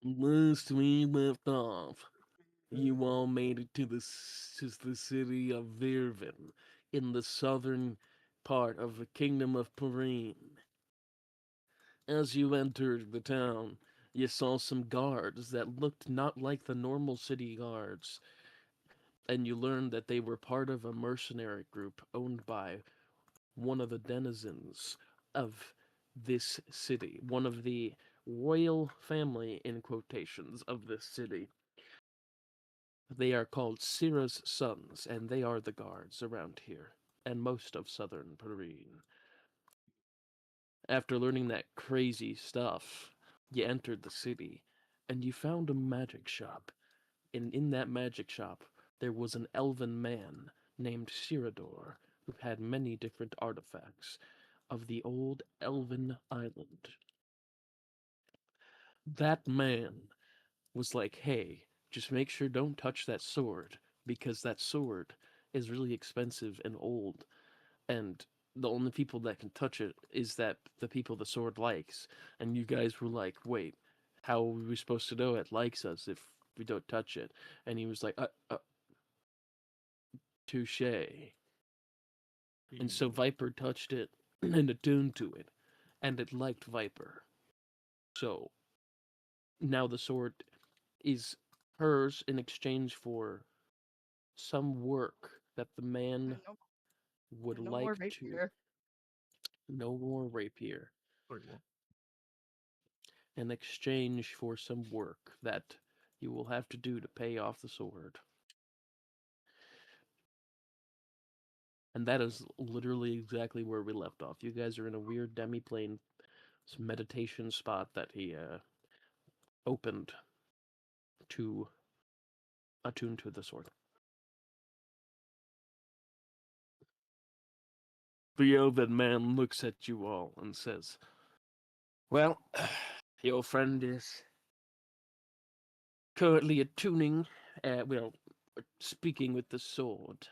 Last we left off, you all made it to the city of Virvin, in the southern part of the kingdom of Perrine. As you entered the town, you saw some guards that looked not like the normal city guards, and you learned that they were part of a mercenary group owned by one of the denizens of this city, one of the royal family, in quotations, of this city. They are called Sira's sons, and they are the guards around here, and most of southern Perrine. After learning that crazy stuff, you entered the city, and you found a magic shop. And in that magic shop, there was an elven man named Cirador, who had many different artifacts of the old elven island. That man was like, hey, just make sure don't touch that sword, because that sword is really expensive and old, and the only people that can touch it is that the people the sword likes. And you guys were like, wait, how are we supposed to know it likes us if we don't touch it? And he was like, touche. And so Viper touched it and attuned to it, and it liked Viper. So now the sword is hers in exchange for some work that the man No, would no more like to. rapier. No more rapier. Sorry, what? In exchange for some work that you will have to do to pay off the sword. And that is literally exactly where we left off. You guys are in a weird demi-plane meditation spot that he opened to attune to the sword. The elven man looks at you all and says, well, your friend is currently attuning, speaking with the sword.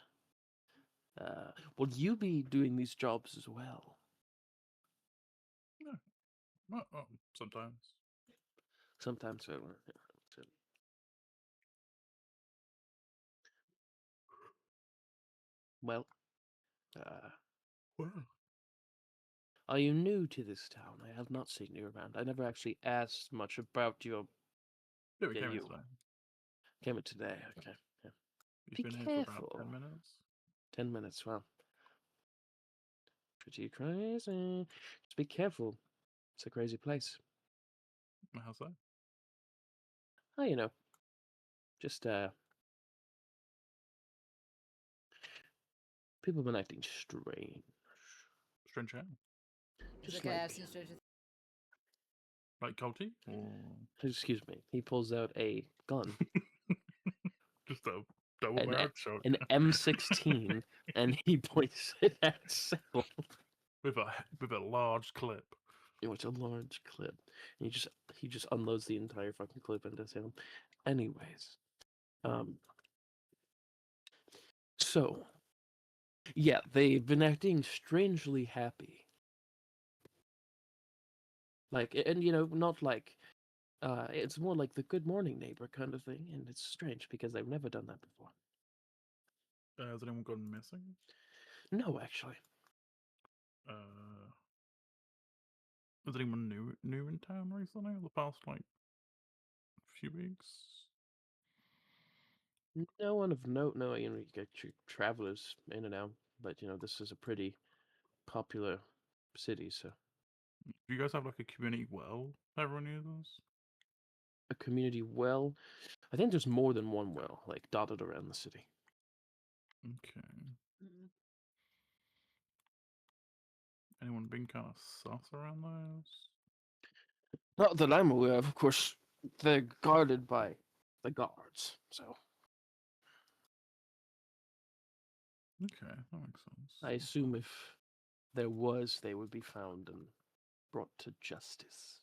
Will you be doing these jobs as well? Yeah. Well, sometimes. Sometimes so. Well, uh, Well, are you new to this town? I have not seen you around. I never actually asked much about your. yeah, we Yeah, came in you today. came in today. Okay. Yeah. We've Be been here for about 10 careful. minutes. 10 minutes. Well, pretty crazy. Just be careful. It's a crazy place. How's that? Oh, just people have been acting strange. Strange how? It's Just okay, I've like, seen Stranger Like culty? Or excuse me. He pulls out a gun, just a double an barrel shotgun an M16, and he points it at Sal. with a large clip. It's a large clip. And he just unloads the entire fucking clip into him. Anyways, um, so yeah, they've been acting strangely happy. Like, and not like, it's more like the good morning neighbor kind of thing, and it's strange because they've never done that before. Has anyone gone missing? No, actually, Uh, has anyone new in town recently? The past like few weeks? no one of note. No, you get your travelers in and out, but this is a pretty popular city, so Do you guys have like a community well everyone uses? a community well. I think there's more than one well, like dotted around the city. Okay. Thieves. Anyone been kind of sus around those? Not that I'm aware of. Of course, they're guarded by the guards, so Okay, that makes sense. I assume if there was, they would be found and brought to justice.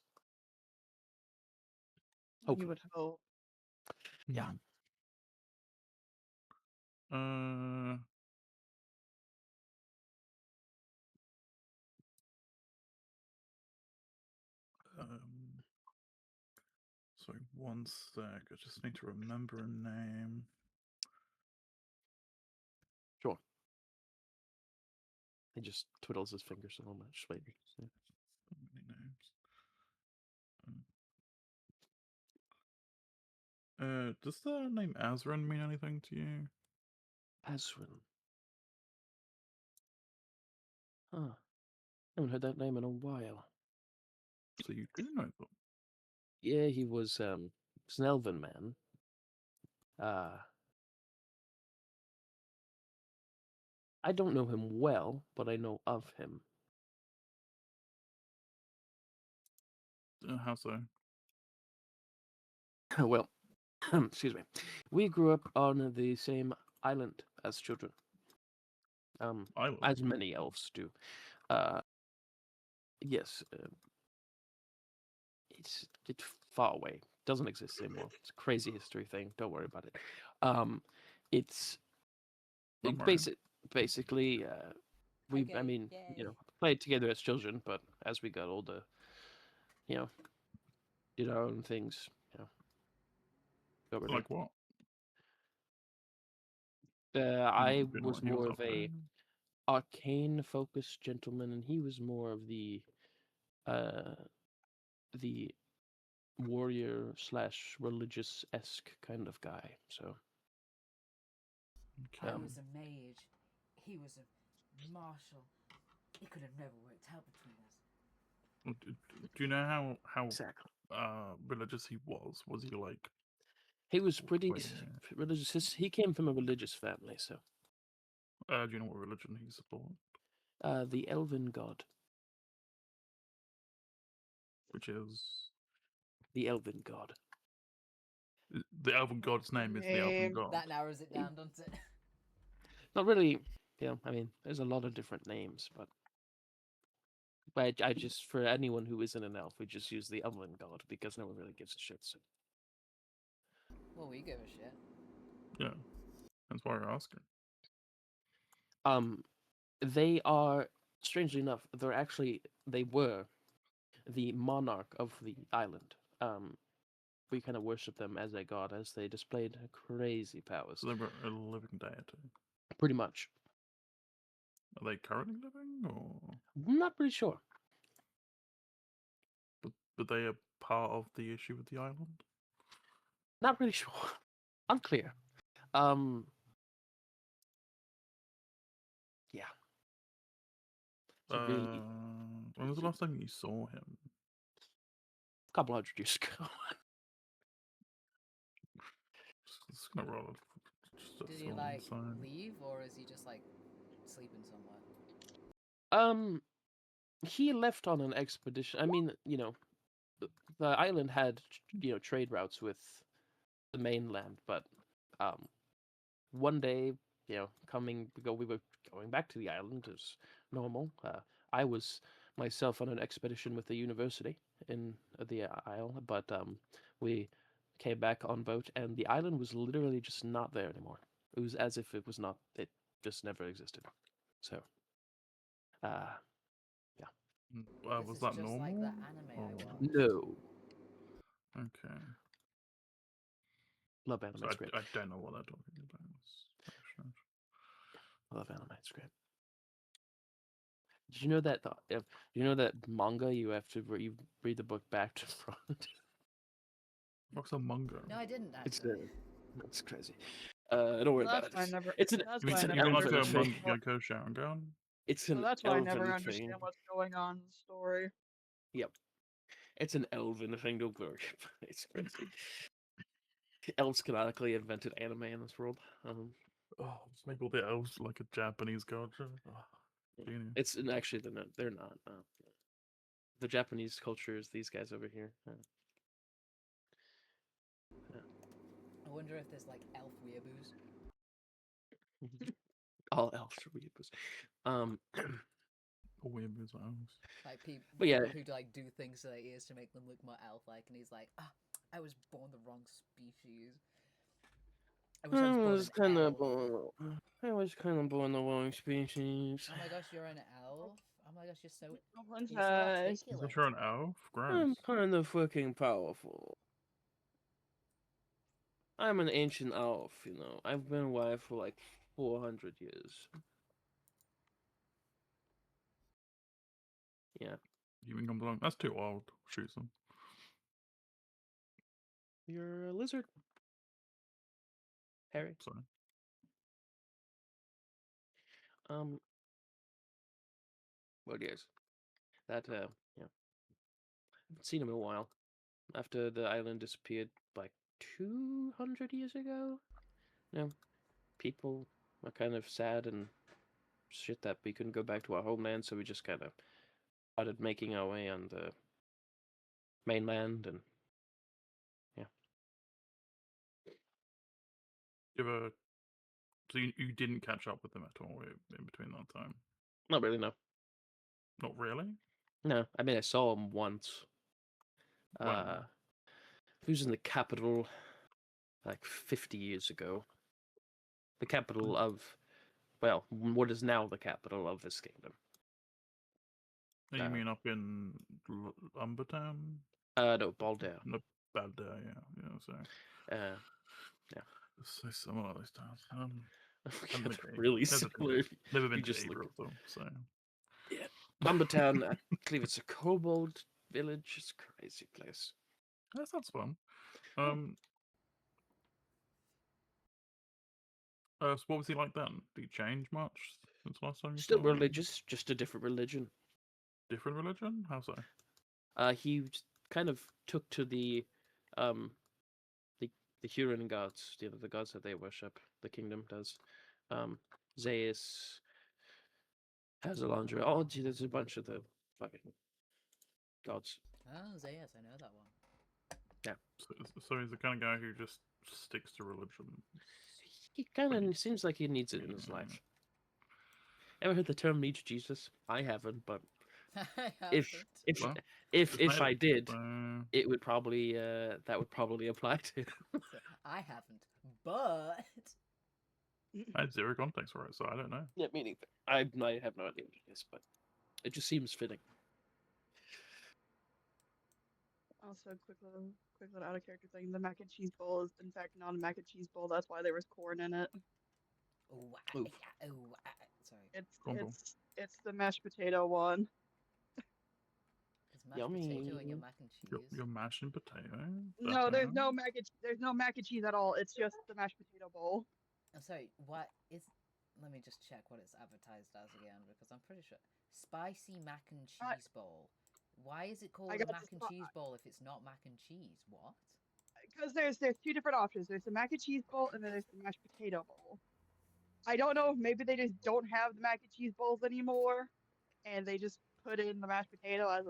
You would Hopefully. hope. Yeah. Uh, so Sorry, one sec. I just need to remember a name. Sure. He just twiddles his fingers a moment. Just wait. So many names. Does the name Azran mean anything to you? Azrin. Huh. I haven't heard that name in a while. So you do know them. Yeah, he was an elven man. I don't know him well, but I know of him. How so? Well, excuse me. We grew up on the same island as children. Island. As many elves do. Yes, it's far away. Doesn't exist anymore. It's a crazy history thing. Don't worry about it. It's Don't worry. basically we. Okay, I mean, yay. played together as children, but as we got older, did our own things. Got rid of Like what? I You know was what he was more up of a to? arcane focused gentleman, and he was more of the warrior / religious esque kind of guy. So I Okay. was a mage. He was a martial. It could have never worked out between us. Do you know how exactly, religious he was? Was he like? he was pretty Wait, religious. He came from a religious family, so do you know what religion he supported? the elven god, Which is the elven god. the elven god's name is the elven god. That narrows it down, doesn't it? Not really. I mean, there's a lot of different names, but I just, for anyone who isn't an elf, we just use the elven god because no one really gives a shit. So. Well, we give a shit. Yeah, that's why you're asking. They are, strangely enough, they were the monarch of the island. We kind of worship them as a god, as they displayed crazy powers. So they were a living deity. Pretty much. Are they currently living, or I'm not pretty sure. but they are part of the issue with the island? Not really sure. Unclear. Yeah. It's a really When was the last time you saw him? couple hundred years ago. It's gonna roll. Did he like leave, or is he just like sleeping somewhere? He left on an expedition. I mean, the island had trade routes with the mainland, but one day, we were going back to the island as normal. I was myself on an expedition with the university in the isle, but we came back on boat, and the island was literally just not there anymore. It was as if it was not. It just never existed. So, yeah. Was This that is just normal? like that anime I watched. No. Okay. Love anime. So It's great. I don't know what they're talking about. It's strange. Love anime. It's great. Did you know that? You know that manga you have to you read the book back to front. What's a manga? No, I didn't It's actually. it's crazy. Don't worry about it. That's why I never. It's an That's You mean, why I it's an you never mean like elven a thing. understand. manga Sharingan? It's So an that's why I never elven understand thing. what's going on in the story. Yep, it's an elven thing. Don't worry. It's crazy. Elves canonically invented anime in this world. Oh, just make all the elves like a Japanese culture. Oh, genius. It's and actually they're not. They're not. The Japanese culture is these guys over here. I wonder if there's like elf weeaboos. All elves are weeaboos. Weeaboos are elves. Like people But yeah. who like do things to their ears to make them look more elf-like, and he's like, I was born the wrong species. I wish I was born an elf. I was kind of born the wrong species. Oh my gosh, you're an elf. Oh my gosh, you're so Goblin you're so test. Is articulate. that you're an elf? Gross. I'm kind of fucking powerful. I'm an ancient elf, you know. I've been alive for like 400 years. Yeah. You can come along. That's too old. Shoot them. You're a lizard, Harry. Sorry. Well, yes. That, yeah. I haven't seen him in a while. After the island disappeared like 200 years ago. People were kind of sad and shit that we couldn't go back to our homeland, so we just kind of started making our way on the mainland, and yeah. You ever? So you didn't catch up with them at all in between that time? Not really, no. Not really. No, I mean, I saw him once. When? He was in the capital like 50 years ago. The capital of, well, what is now the capital of this kingdom. You mean up in Umbertown? No, Balder. No, bad day. Yeah. Sorry. Yeah. So similar those towns. They're really similar. Never been You to just either look of them. So yeah, Umbertown. I believe it's a kobold village. It's a crazy place. that sounds fun. So what was he like then? Did he change much since last time you Still saw him? religious, just a different religion. Different religion? How so? He kind of took to the Huron gods, the gods that they worship. The kingdom does. Zeus, Hazalandra. Oh, gee, there's a bunch of the fucking gods. Oh, Zeus, I know that one. Yeah. So he's the kind of guy who just sticks to religion. He kind of seems like he needs it in his life. Ever heard the term "needs Jesus"? I haven't, but if I did, it would probably that would probably apply to. I haven't, but I had zero context for it, so I don't know. Yeah, me neither. I have no idea what it is, but it just seems fitting. Also, quick little out of character thing. The mac and cheese bowl is in fact not a mac and cheese bowl. That's why there was corn in it. Sorry. It's the mashed potato one. Is mashed potato in your mac and cheese? Your mashed potato? No, there's no mac and cheese at all. It's just the mashed potato bowl. I'm sorry. What is? Let me just check what it's advertised as again, because I'm pretty sure spicy mac and cheese bowl. Why is it called a mac and cheese bowl if it's not mac and cheese? What? Because there's two different options. There's the mac and cheese bowl, and then there's the mashed potato bowl. I don't know. Maybe they just don't have the mac and cheese bowls anymore, and they just put in the mashed potato as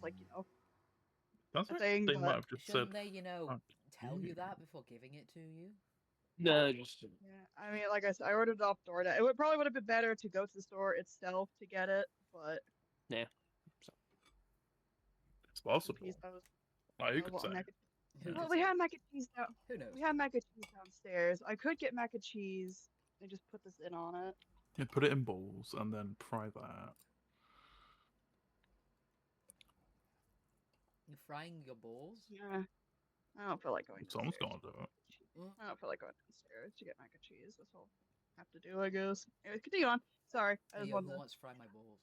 like That's a thing. They might have just shouldn't said, they, tell you that before giving it to you? No, just yeah. I mean, like I said, I ordered it off DoorDash. It probably would have been better to go to the store itself to get it, but yeah. It's possible. You could say. Well, we had mac and cheese down. Who knows? We had mac and cheese downstairs. I could get mac and cheese and just put this in on it. Yeah, put it in balls and then fry that. You're frying your balls? Yeah. I don't feel like going. Someone's gonna do it. I don't feel like going downstairs to get mac and cheese. That's all I have to do, I guess. Anyway, continue on. Sorry, I just wanted who wants to fry my balls?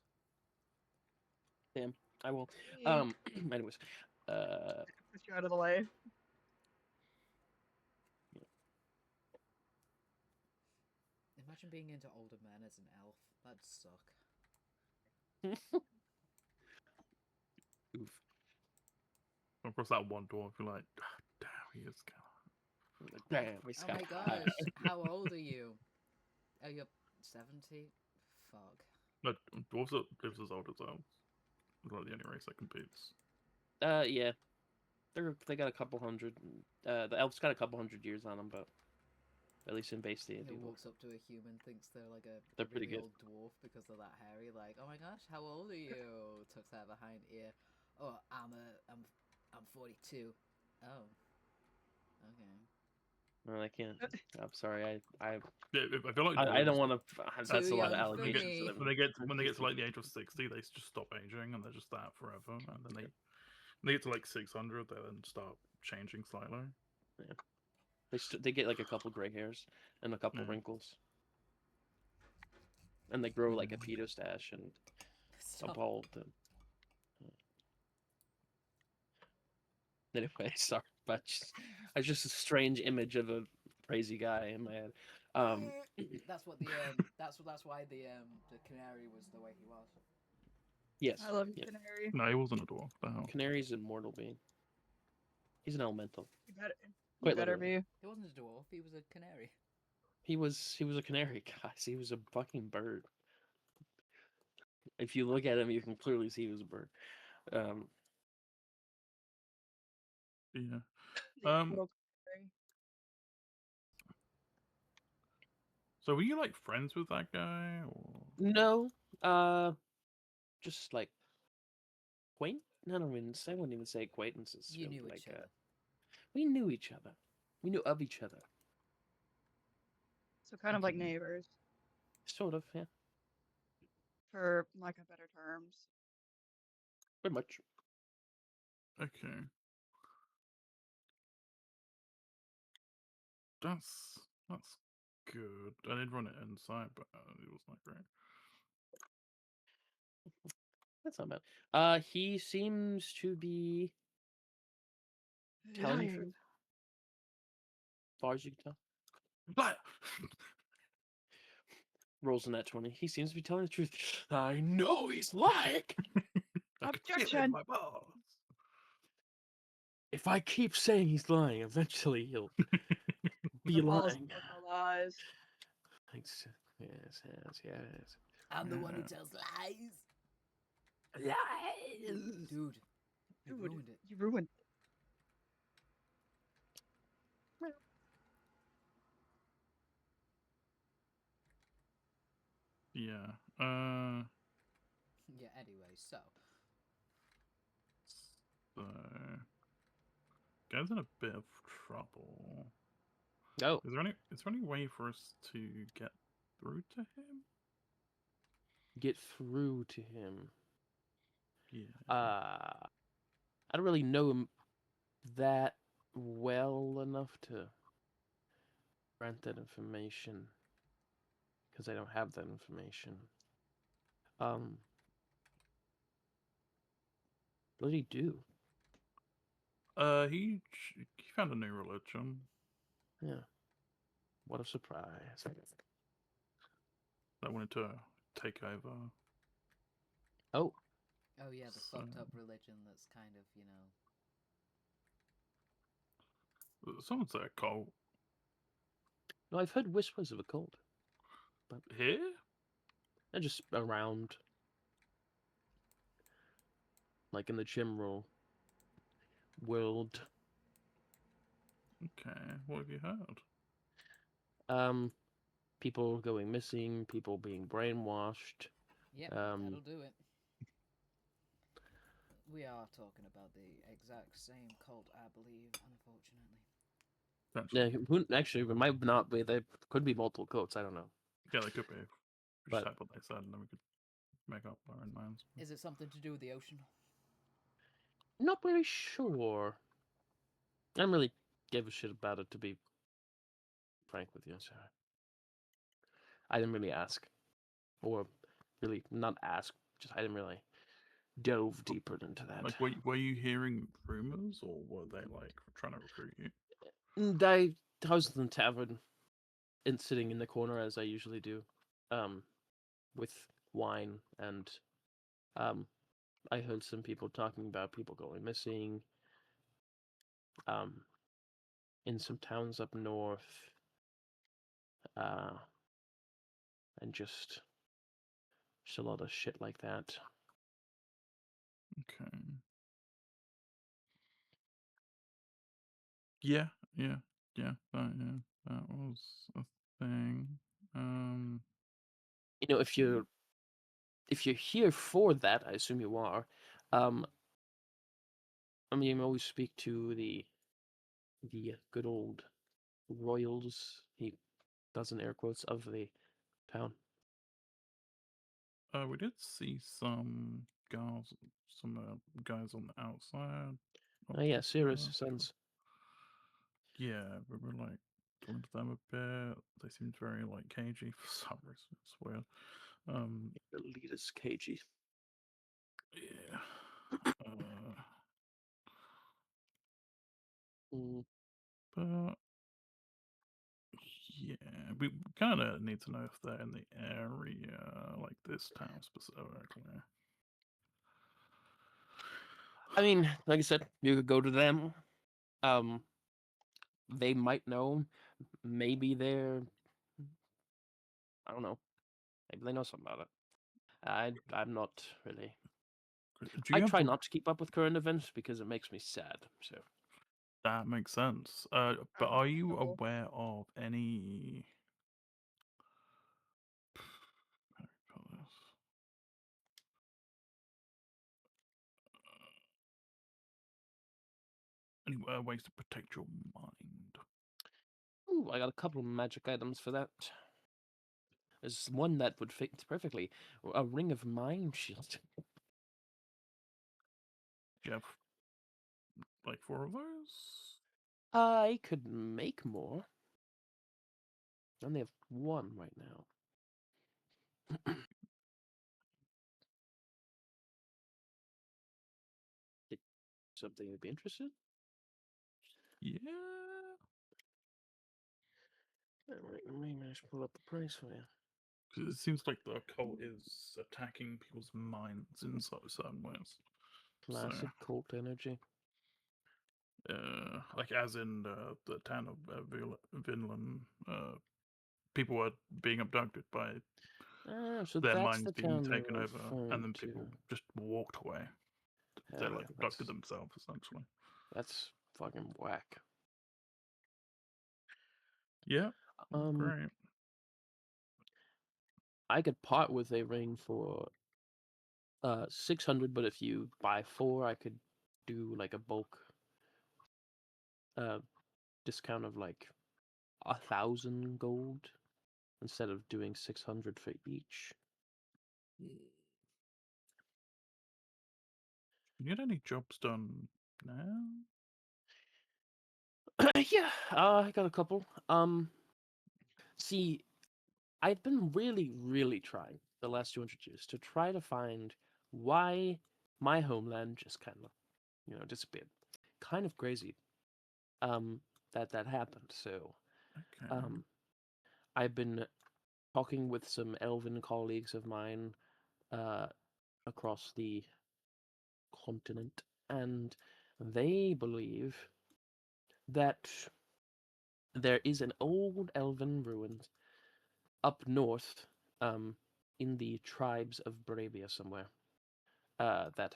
Damn, I will. Anyways, push you out of the way. Imagine being into older men as an elf. That'd suck. Oof. Of course, that one dwarf, you're like, damn, he is kind of. Damn, he's oh my gosh, how old are you? Oh, you're 70? Fuck. No, dwarves are lives as old as elves. It's like the only race that competes. Yeah. They got a couple hundred. The elves got a couple hundred years on them, but at least in base D&D. Who walks up to a human, thinks they're like a they're pretty really good. Old dwarf because they're that hairy. Like, oh my gosh, how old are you? Tucks out behind ear. Oh, I'm 42. Oh. Okay. No, I can't. I'm sorry. I feel like I don't want to. That's a lot of allegations. When they get to like the age of 60, they just stop aging and they're just that forever. And then they get to like 600, they then start changing slightly. Yeah. They get like a couple gray hairs and a couple Yeah. wrinkles, and they grow like a Yeah. pedo stash and a Stop. bald. Anyway, sorry, but it's just a strange image of a crazy guy in my head. That's what the that's why the canary was the way he was. Yes, I love yeah. Canary. No, he wasn't a dwarf. The hell. Canary's an immortal being. He's an elemental. You better, Quite better literally. be. He wasn't a dwarf. He was a canary. He was a canary, guys. He was a fucking bird. If you look at him, you can clearly see he was a bird. Yeah. The immortal Canary. So were you like friends with that guy, or No, just like I wouldn't even say acquaintances. You really, knew like, each other. we knew each other. We knew of each other. So kind of like Okay. neighbors, Sort of, yeah. for lack of better terms. Pretty much. okay? That's good. I did run it inside, but it was not great. That's not bad. He seems to be telling the truth, Lying. as far as you can tell. Liar! Rolls in that 20. He seems to be telling the truth. I know he's lying. I could feel it in Objection. my balls. If I keep saying he's lying, eventually he'll be The balls lying. love no lies. Thanks. Yes, yes, yes. I'm the one who Yeah. tells lies. Lies. Dude, you Dude, ruined it. you ruined it. Yeah. Yeah. Anyway, so So guy's in a bit of trouble. Oh, Is there any way for us to get through to him? get through to him. Yeah. I don't really know him that well enough to grant that information because I don't have that information. What did he do? He found a new religion Yeah, what a surprise! that wanted to take over. Oh, oh yeah, the So- fucked up religion that's kind of Someone said a cult. no, I've heard whispers of a cult. Here? They're just around, like in the general world. Okay. What have you heard? People going missing, people being brainwashed. Yep, Um, that'll do it. We are talking about the exact same cult, I believe, unfortunately. Actually. Actually, it might not be. There could be multiple cults. I don't know. Yeah, they could be. We But- just had what they said, and then we could make up our own minds. Is it something to do with the ocean? Not really sure. I don't really give a shit about it, to be frank with you. So I didn't really ask, or really not ask. Just I didn't really delve deeper into that. Like, were you hearing rumors, or were they like trying to recruit you? I was in the tavern, and sitting in the corner as I usually do, with wine, and I heard some people talking about people going missing, in some towns up north, and just a lot of shit like that. Okay. Yeah. That was a thing. You know, if you're here for that, I assume you are. I mean, you always speak to the good old royals. He does in air quotes of the town. We did see some guys on the outside. Oh yeah, of Cirrus the- sons. Yeah, we were like talking to them a bit. They seemed very like cagey for some reason. It's weird. The leader's cagey. Yeah. Mm. But yeah, we kind of need to know if they're in the area, like this town specifically. I mean, like I said, you could go to them. They might know. Maybe they're, I don't know. Maybe they know something about it. I'm not really. Do I you have try the? not to keep up with current events because it makes me sad. So That makes sense. But are you Understandable. aware of any? How do we put this? Any ways to protect your mind? ooh, I got a couple of magic items for that. There's one that would fit perfectly. A ring of mind shield. Do you have like 4 of those? I could make more. I only have one right now. Something you'd be interested? Yeah. Alright, maybe I should pull up the price for you. Because it seems like the occult is attacking people's minds in certain ways. Classic cult energy. Like as in the town of Vinland, people were being abducted by Ah, so their that's minds the being town you're taken over, and referring then to. people just walked away. They Hell like yeah, abducted themselves essentially. that's fucking whack. Yeah, great. I could part with a ring for 600, but if you buy 4, I could do like a bulk discount of like 1,000 gold instead of doing 600 for each. Can you get any jobs done now? Yeah, I got a couple. See, I've been really trying the last 200 years to try to find why my homeland just kind of, disappeared. Kind of crazy. That happened. So, Okay. I've been talking with some elven colleagues of mine, across the continent, and they believe that there is an old elven ruin up north, in the tribes of Bravia somewhere, that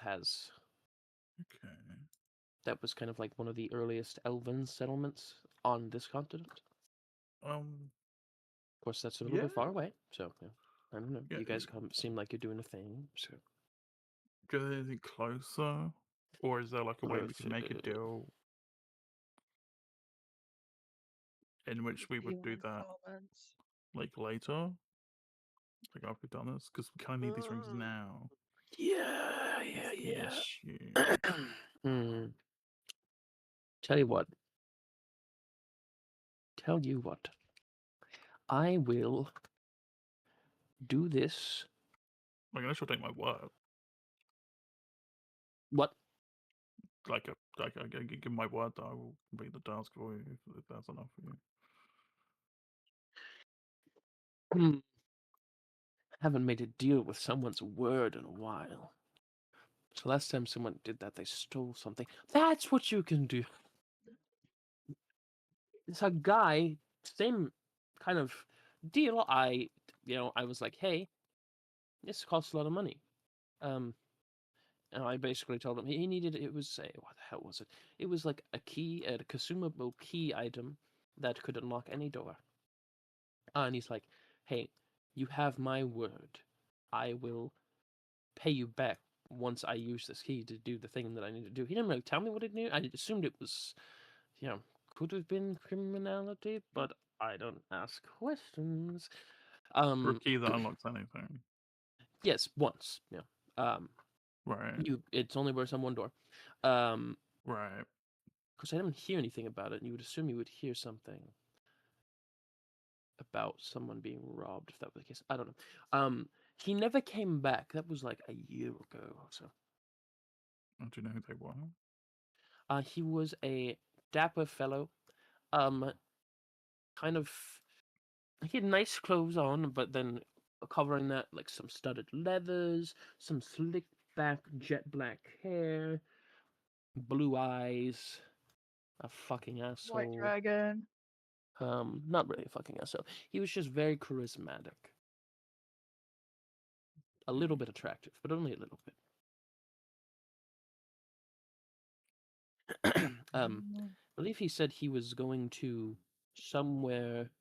Okay. was kind of like one of the earliest elven settlements on this continent. Of course, that's a little bit far Yeah. away, so I don't know. Yeah. You guys seem like you're doing a thing, so. Get anything closer, or is there like a way we can make a deal in which we would do that Comments. like later, like after we've done this, because we kind of need these rings now. Yeah. That's the issue. Tell you what. I will do this. Like, unless you'll take my word, What? I give my word that I will complete the task for you if that's enough for you. Haven't made a deal with someone's word in a while. So last time someone did that, they stole something. That's what you can do. It's a guy, same kind of deal. I was like, hey, this costs a lot of money. And I basically told him he needed, it was a, what the hell was it? It was like a key, a consumable key item that could unlock any door. And he's like, hey, you have my word. I will pay you back once I use this key to do the thing that I need to do. He didn't really tell me what it knew. I assumed it was, could have been criminality, but I don't ask questions. For a key that unlocks anything. Yes, once. Yeah. Right. It's only works on one door. Right. Because I didn't hear anything about it, and you would assume you would hear something about someone being robbed, if that was the case. I don't know. He never came back. That was like a year ago or so. Do you know who they were? He was a dapper fellow. Kind of. He had nice clothes on, but then covering that, like some studded leathers, some slick back jet black hair, blue eyes, a fucking White asshole. dragon. Not really a fucking asshole. He was just very charismatic. A little bit attractive, but only a little bit. I believe he said he was going to somewhere.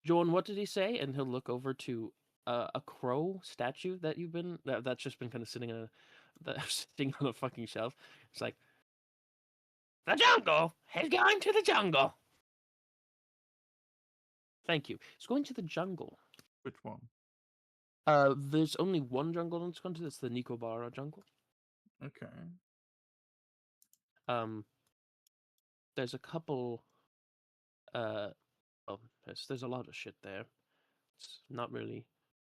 John, what did he say? And he'll look over to a crow statue that that's just been kind of sitting on a fucking shelf. It's like, the jungle. He's going to the jungle. Thank you. He's going to the jungle. Which one? There's only one jungle in this country. That's the Nicobar jungle. Okay. There's a couple. Well, there's a lot of shit there. It's not really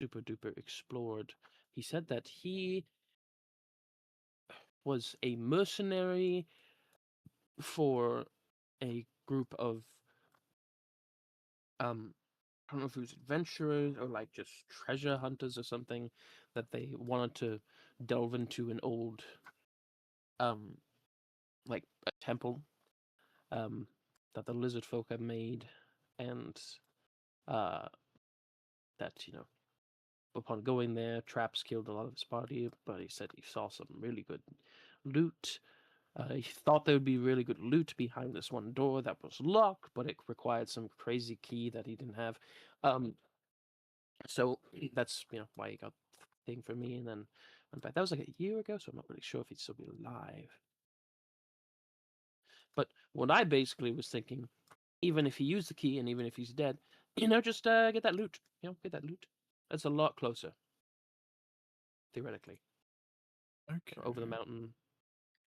super duper explored. He said that he was a mercenary for a group of I don't know if it was adventurers or like just treasure hunters or something, that they wanted to delve into an old like a temple that the lizard folk had made, and that, upon going there, traps killed a lot of his party, but he said he saw some really good loot. He thought there would be really good loot behind this one door that was locked, but it required some crazy key that he didn't have. So that's why he got the thing for me, and then went back. That was like a year ago, so I'm not really sure if he'd still be alive. But what I basically was thinking, even if he used the key and even if he's dead, just get that loot. Get that loot. That's a lot closer, theoretically. Okay. Over the mountain.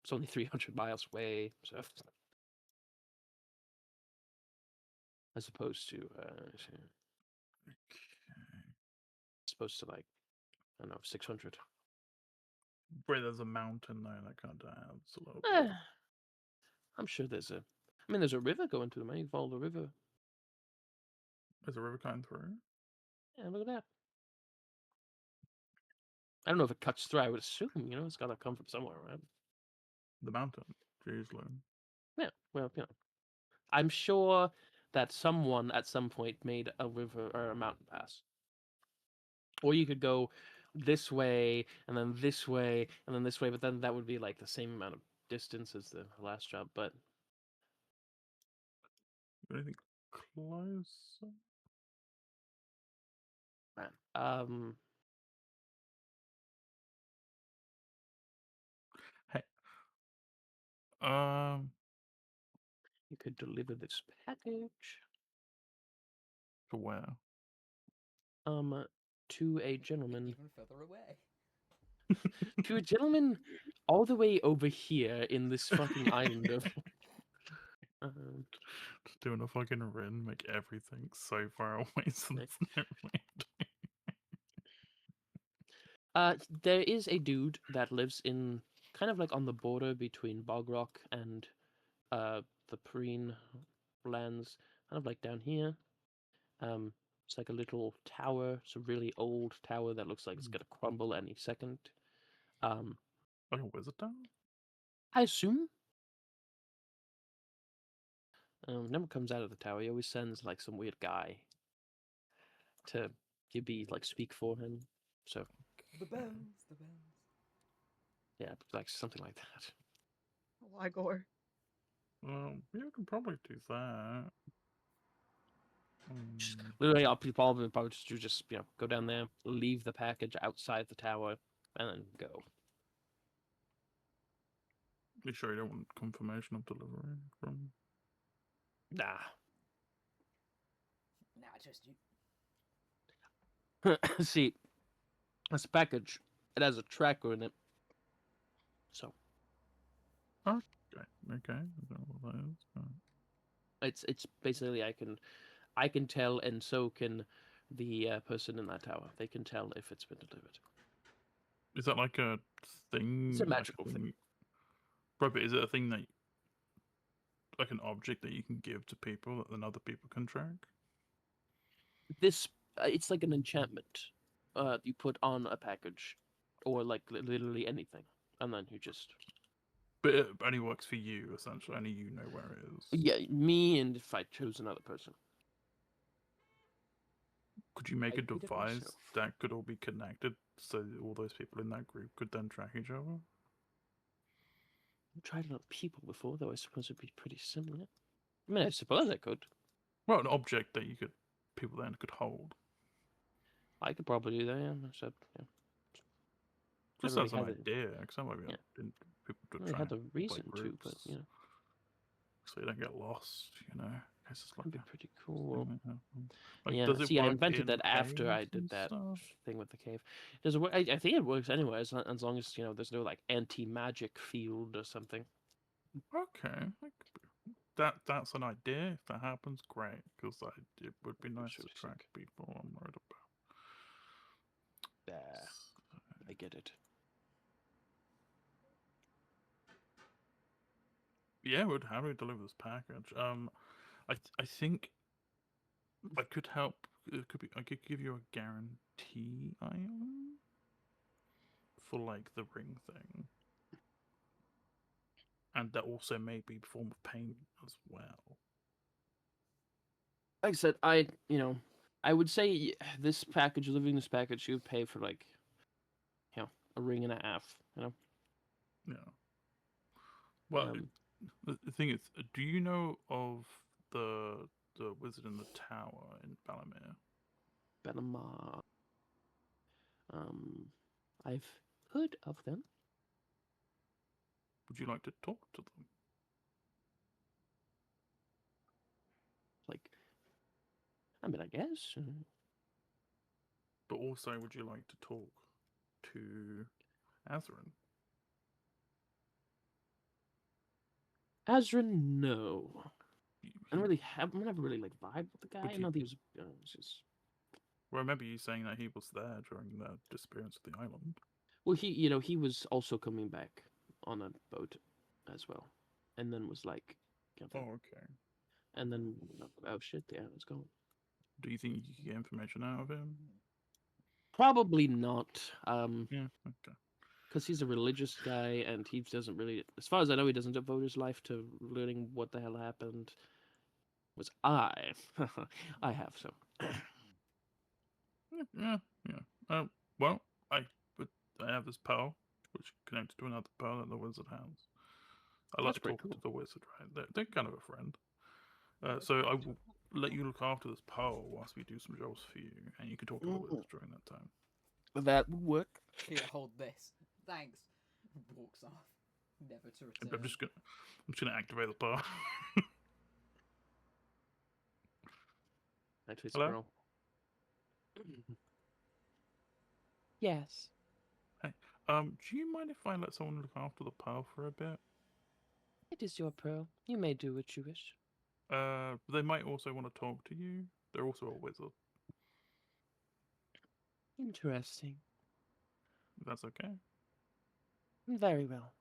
It's only 300 miles away, so as opposed to like, I don't know, 600. Where there's a mountain there, that kind of adds a little bit. I'm sure there's a river going to the mountain. You follow the river. There's a river going through. Yeah, look at that. I don't know if it cuts through. I would assume, it's got to come from somewhere, right? The mountain, usually. Yeah, well, I'm sure that someone at some point made a river or a mountain pass. Or you could go this way, and then this way, and then this way, but then that would be like the same amount of distance as the last job, but... Anything closer? Man, Hey. you could deliver this package. To where? To a gentleman. Even further away. To a gentleman all the way over here in this fucking island of... Just doing a fucking run, make everything so far away so there's no way. There is a dude that lives in kind of like on the border between Bogrock and the Perrine lands, kind of like down here. It's like a little tower. It's a really old tower that looks like it's gonna crumble any second. Like a wizard tower? I assume. Never comes out of the tower. He always sends like some weird guy to be like speak for him. So The bells, the bells. yeah, like something like that. Ligor. Yeah, we can probably do that. Just literally, I'll probably just go down there, leave the package outside the tower, and then go. You sure you don't want confirmation of delivery from? Nah. Nah, just you. See, This package, it has a tracker in it. So Okay. Okay. I don't know what that is. it's basically I can tell, and so can the person in that tower. They can tell if it's been delivered. Is that like a thing? It's a like magical thing. Right, but is it a thing that, like an object that you can give to people that then other people can track? This it's like an enchantment. You put on a package, or like literally anything, and then you just But it only works for you, essentially. Only you know where it is. yeah, me, and if I choose another person. Could you make I a did it device myself. that could all be connected so that all those people in that group could then track each other? I've tried it on people before, though. I suppose it'd be pretty similar. I mean, I suppose I could. Well, an object that people then could hold. I could probably do that. Yeah, except yeah. Just Never as really an had it. idea, because that might be Yeah. people to I really track had the like reason to, groups, but you know, so you don't get lost. You know, it's just like that'd be a pretty thing cool. that happens. Like, Yeah. does it See, I work invented in that after I caves did and that stuff? thing with the cave. Does it work? I think it works anyway, as long as there's no like anti-magic field or something. Okay, that's an idea. If that happens, great. Because it would be nice to Sure track think. people I'm worried about. I get it. Yeah, how do we deliver this package? I think I could help. It could be. I could give you a guarantee item for like the ring thing, and that also may be a form of payment as well. Like I said, I would say this package, delivering this package, you would pay for like, a ring and a half. Yeah. Well, Um, the thing is, do you know of the wizard in the tower in Balamir? Benama. I've heard of them. Would you like to talk to them? Like, I mean, I guess. But also, would you like to talk to Azrin? Azrin, no. I don't He, really have. I never really like vibe with the guy. would I you, know he was. Just well, I remember you saying that he was there during the disappearance of the island. well, he was also coming back on a boat as well, and then was like, Oh, okay. and then oh shit, yeah, let's go. Do you think you could get information out of him? Probably not. Yeah, okay. Because he's a religious guy, and he doesn't really, as far as I know, he doesn't devote his life to learning what the hell happened. Was I? I have so. Yeah. Well, I but I have this pearl, which connected to another pearl that the wizard has. I like That's pretty talking cool. to the wizard, right? They're kind of a friend. So I will let you look after this pearl whilst we do some jobs for you, and you can talk to the wizard during that time. That would work. Here, hold this. Thanks. Walks off, never to return. I'm just gonna activate the pearl. Actually, it's Hello? a girl. Yes. Hey, do you mind if I let someone look after the pearl for a bit? It is your pearl. You may do what you wish. They might also want to talk to you. They're also a wizard. Interesting. If that's okay. Very well.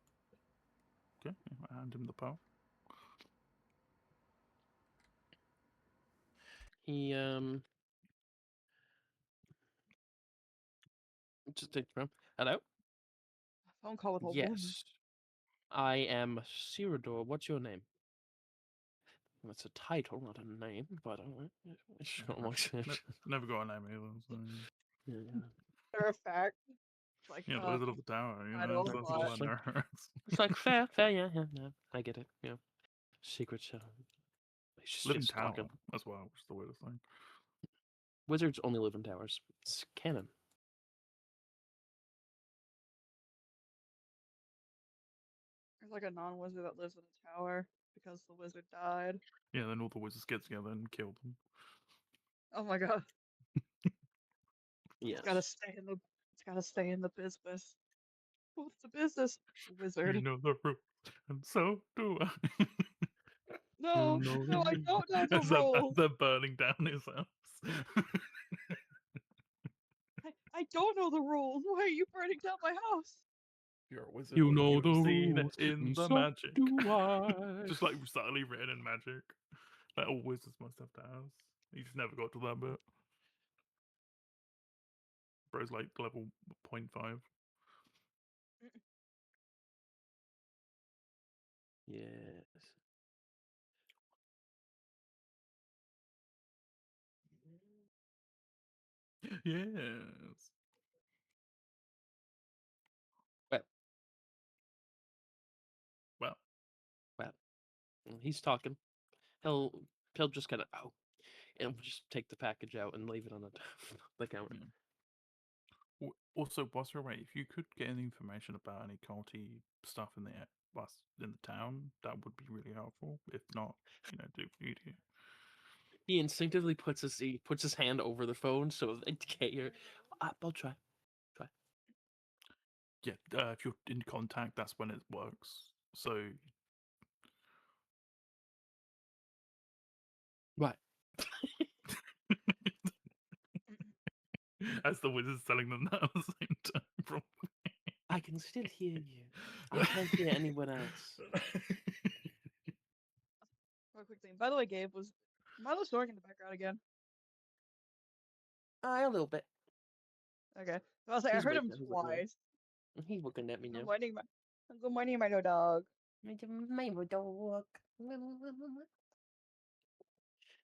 Okay, I hand him the pearl. He just take the phone. Hello. Phone call with a woman. Yes. I am Ciridor. What's your name? That's a title, not a name, but Never got a name either. So. yeah. Matter of fact, like Yeah, the wizard of the tower. You I know, don't that's know. all It's that like, nerds. it's like fair, yeah, I get it. Yeah, secrets. She's Live in just tower talking. as well, which is the weirdest thing. Wizards only live in towers. It's canon. There's like a non-wizard that lives in a tower because the wizard died. Yeah, then all the wizards get together and kill them. Oh my god. Yes. It's gotta stay in the It's gotta stay in the business. What's the business? Wizard. You know the rules, and so do I. No, know no, I the don't know the as rules. they're burning down his house. I don't know the rules. Why are you burning down my house? You're a wizard. You know You've the seen rules, it in and the so magic. do I. Just like subtly written in magic. Like all wizards must have to have. You just never got to that bit. Bro's like level 0.5. Yes. Yes. Well, Well, well. He's talking. He'll just kind of and just take the package out and leave it on the counter. Also, whilst you're away, if you could get any information about any culty stuff in the town, that would be really helpful. If not, do you do? He instinctively puts his hand over the phone so they can't hear. I'll try. Yeah, if you're in contact, that's when it works. So, Right. as the wizard's telling them that at the same time, probably. I can still hear you. I can't hear anyone else. Real quick thing. By the way, Gabe, was Milo snoring in the background again? A little bit. Okay. So I was like, I He's heard him waking- he's looking at me. twice. He's looking at me now. Good morning, my no dog. My dog.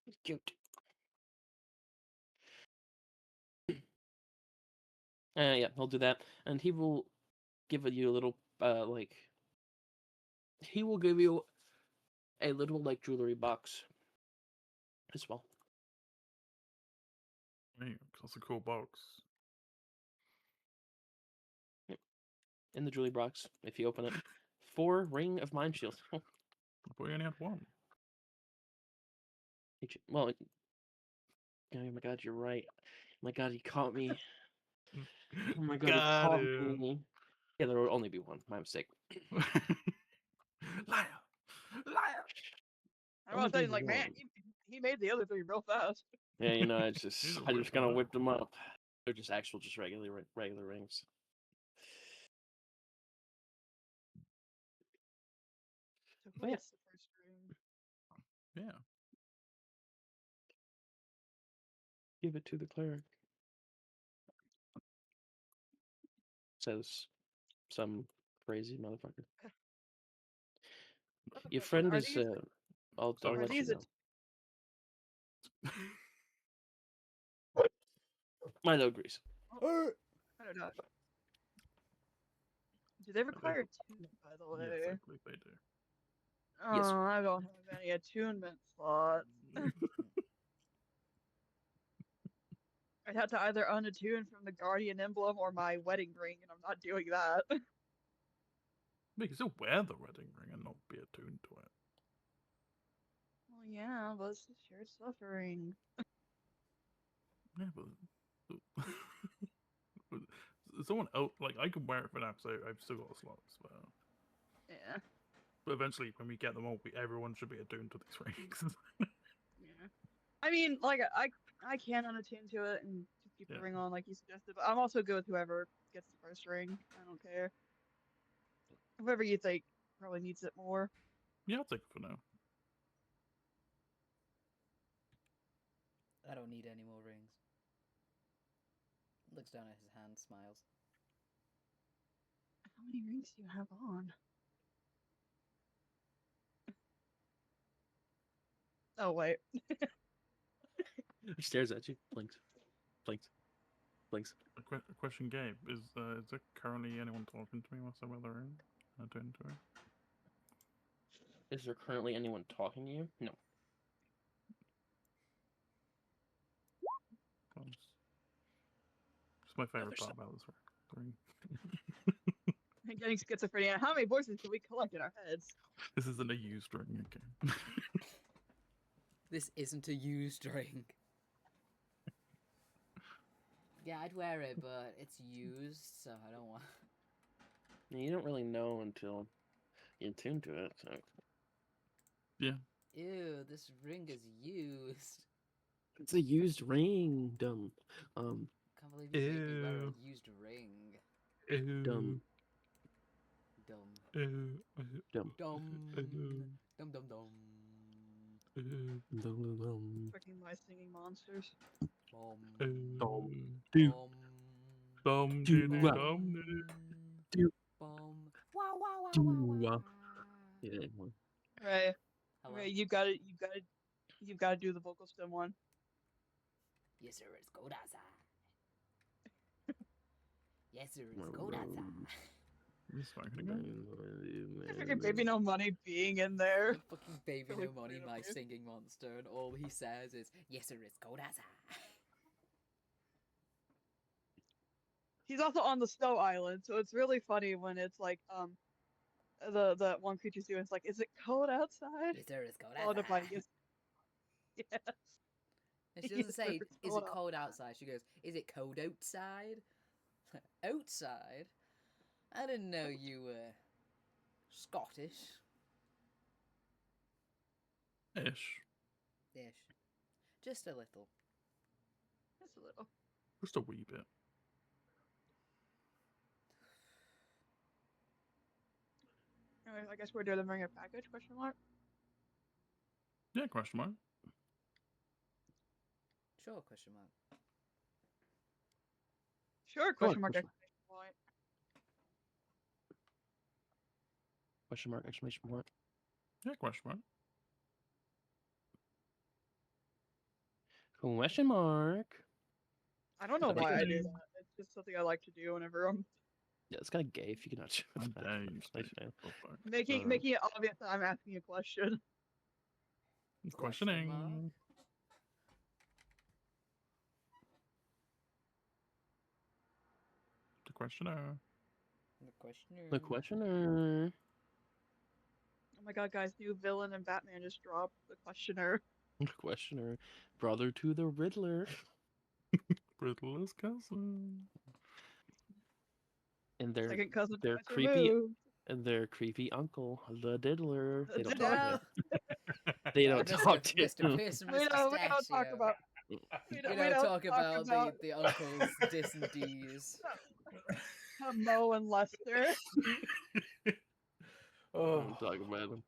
He's cute. Yeah, he'll do that, and he will give you a little he will give you a little jewelry box as well. Yeah, that's a cool box. In the jewelry box, if you open it, 4 ring of mind shield. I thought you only had one. Well, oh my god, you're right. My god, he caught me. Oh my god, he Got caught him. me. Yeah, there will only be one. My mistake. Liar! Liar! I was saying, like, man, he made the other 3 real fast. Yeah, I He's just a kind whipper. of whipped them up. They're just regular rings. So who Yeah. gets the first ring? Yeah. Give it to the cleric. Says some crazy motherfucker. Your friend Are is. these, I'll Sorry, let you these know. Milo agrees. I don't know. Do they require attunement, by the way? Yes, I believe they do. Oh, Yes. I don't have any attunement slots. I'd have to either unattune from the Guardian emblem or my wedding ring, and I'm not doing that. You can still wear the wedding ring and not be attuned to it. Well, yeah, but it's shared suffering. Yeah, but someone else, like, I can wear it for now because I've still got slots. Yeah. But eventually, when we get them all, everyone should be attuned to these rings. Yeah. I mean, like, I can unattune to it and just keep the ring on like you suggested, but I'm also good with whoever gets the first ring. I don't care. Whoever you think probably needs it more. Yeah, I'll take it for now. I don't need any more rings. Looks down at his hand, smiles. How many rings do you have on? Oh, wait. Stares at you. Blinks. Blinks. Blinks. A question, Gabe. Is there currently anyone talking to me whilst I'm in the room? Attuned to it? Is there currently anyone talking to you? No. It's my favorite There's part about this ring. Getting schizophrenia. How many voices can we collect in our heads? This isn't a used ring, okay? This isn't a used ring. Yeah, I'd wear it, but it's used, so I don't want. You don't really know until you're tuned to it. So. Yeah. Ew, this ring is used. It's a used ring, dumb. Can't believe you made me wear Ew. a used ring. Dumb. Dumb. Dumb. Dumb. Dumb. Dumb. Dumb. Freaking my singing monsters. Bum. Do. Bum. Do. Do. Bum. Wow, wow, wow, Do. wow, wow. Yeah. Right. Hello? Okay, you've gotta do the vocal stem one. Yes, sir, it's cold outside. Yes, sir, it's cold outside. This fucking again. Freaking baby no money being in there. The fucking baby Really no money, funny to my me. singing monster, and all he says is, yes, sir, it's cold outside. He's also on the snow island, so it's really funny when it's like the one creature's doing it's like, is it cold outside? Yes, sir, it's cold Followed up by outside. yes. And she Yes, doesn't sir, say, it's is cold it cold outside? She goes, is it cold outside? Outside? I didn't know you were Scottish. Ish. Ish. Just a little. Just a little. Just a wee bit. Anyway, I guess we're delivering a package, question mark? Yeah, question mark. Sure, question mark. Sure, question mark, exclamation point. Question mark, exclamation point. Yeah, question mark. Question mark. I don't know That's why I good. do that. It's just something I like to do whenever I'm Yeah, it's kind of gay if you cannot. I'm that. dazed. Nice, man. Oh, fuck. making it obvious that I'm asking a question. Question mark? Questioning. The questioner. The questioner. The questioner. Oh my god, guys, new villain in Batman just dropped, the questioner. The questioner. Brother to the Riddler. Riddler's cousin. And their Second cousin their twice creepy removed. and their creepy uncle, the Diddler. They don't The talk No! to. They don't talk to. Mr. Piss and We Mr. don't talk Stachio. about We we don't talk about the uncles dis and D's. Mo and Lester. Don't talk about them.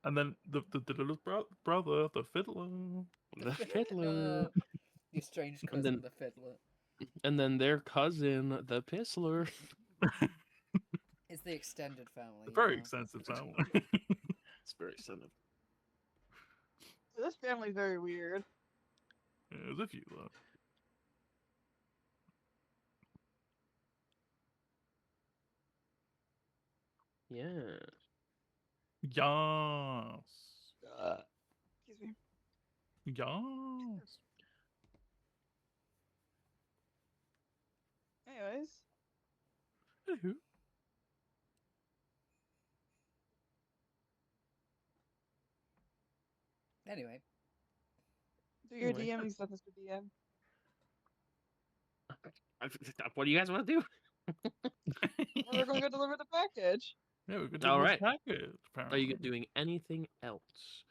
And then the Diddler's brother, the fiddler. The Fiddler. The estranged And cousin, then- the fiddler. And then their cousin, the Pissler. It's the extended family. A very you know. extensive family. It's very extended. This family's very weird. Yeah, there's a few though. Yeah. Yes. Excuse me. Yes. Anyways, Anywho. Anyway, do your Anyway. DMing stuff, Mr. DM. What do you guys want to do? We're going to go deliver the package. Yeah, we could All do right. the package. Are Apparently. you doing anything else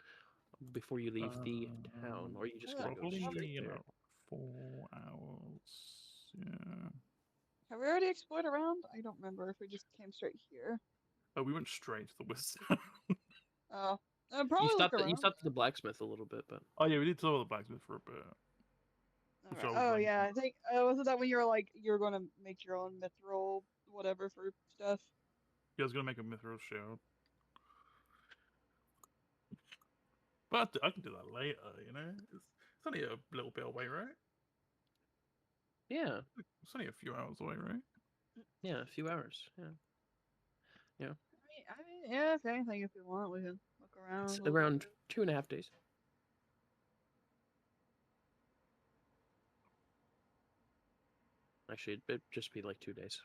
before you leave the town, or are you just gonna go Probably straight there? about 4 hours. Yeah. Have we already explored around? I don't remember if we just came straight here. Oh, we went straight to the wizard. Oh, probably You look stopped. around. You stopped at the blacksmith a little bit, but Oh yeah, we did talk about the blacksmith for a bit. Alright. So, Oh like- yeah, I think wasn't that when you were like you were going to make your own mithril whatever for stuff? Yeah, I was gonna make a mithril shield. But I can do that later, you know? It's only a little bit away, right? yeah, It's only a few hours away, right? yeah, a few hours. Yeah, I mean, yeah. If anything, if you want, we can look around. it's a little around bit. 2.5 days. Actually, it'd just be like 2 days.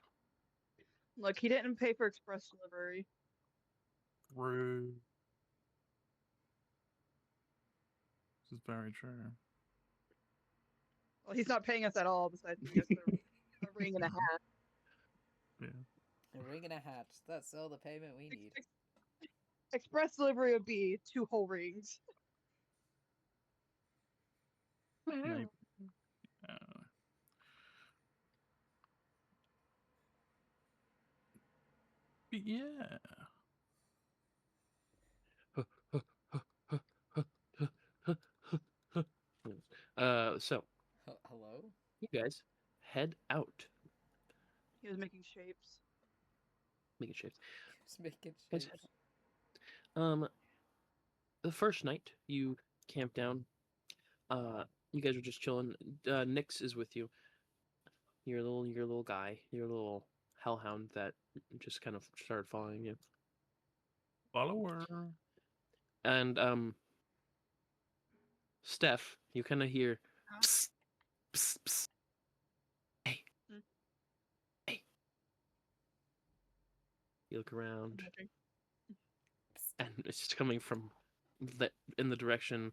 Look, he didn't pay for express delivery. Rude. This is very true. Well, he's not paying us at all. Besides giving us a ring and a hat. Yeah. A ring and a hat. That's all the payment we need. Express delivery would be 2 whole rings. Maybe. But yeah. So Hello? you guys head out. He was making shapes. Make it shapes. Just making Guys, shapes. the first night you camp down, you guys are just chilling. Nyx is with you. Your little guy, your little hellhound that just kind of started following you. Follower. And Steph, you kind of hear, psst, psst, psst. Hey, Hmm. hey. You look around, and it's just coming from in the direction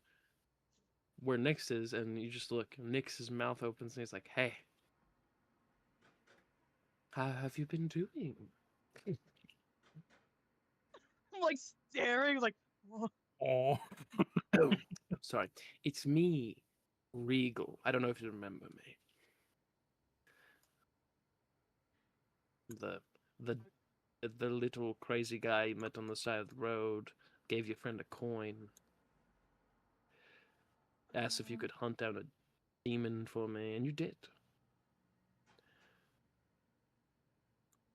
where Nyx is, and you just look. Nyx's mouth opens, and he's like, "Hey, how have you been doing?" I'm like staring, like, whoa. Oh. Oh, sorry, it's me, Regal. I don't know if you remember me. The the the little crazy guy you met on the side of the road, gave your friend a coin, asked if you could hunt down a demon for me, and you did.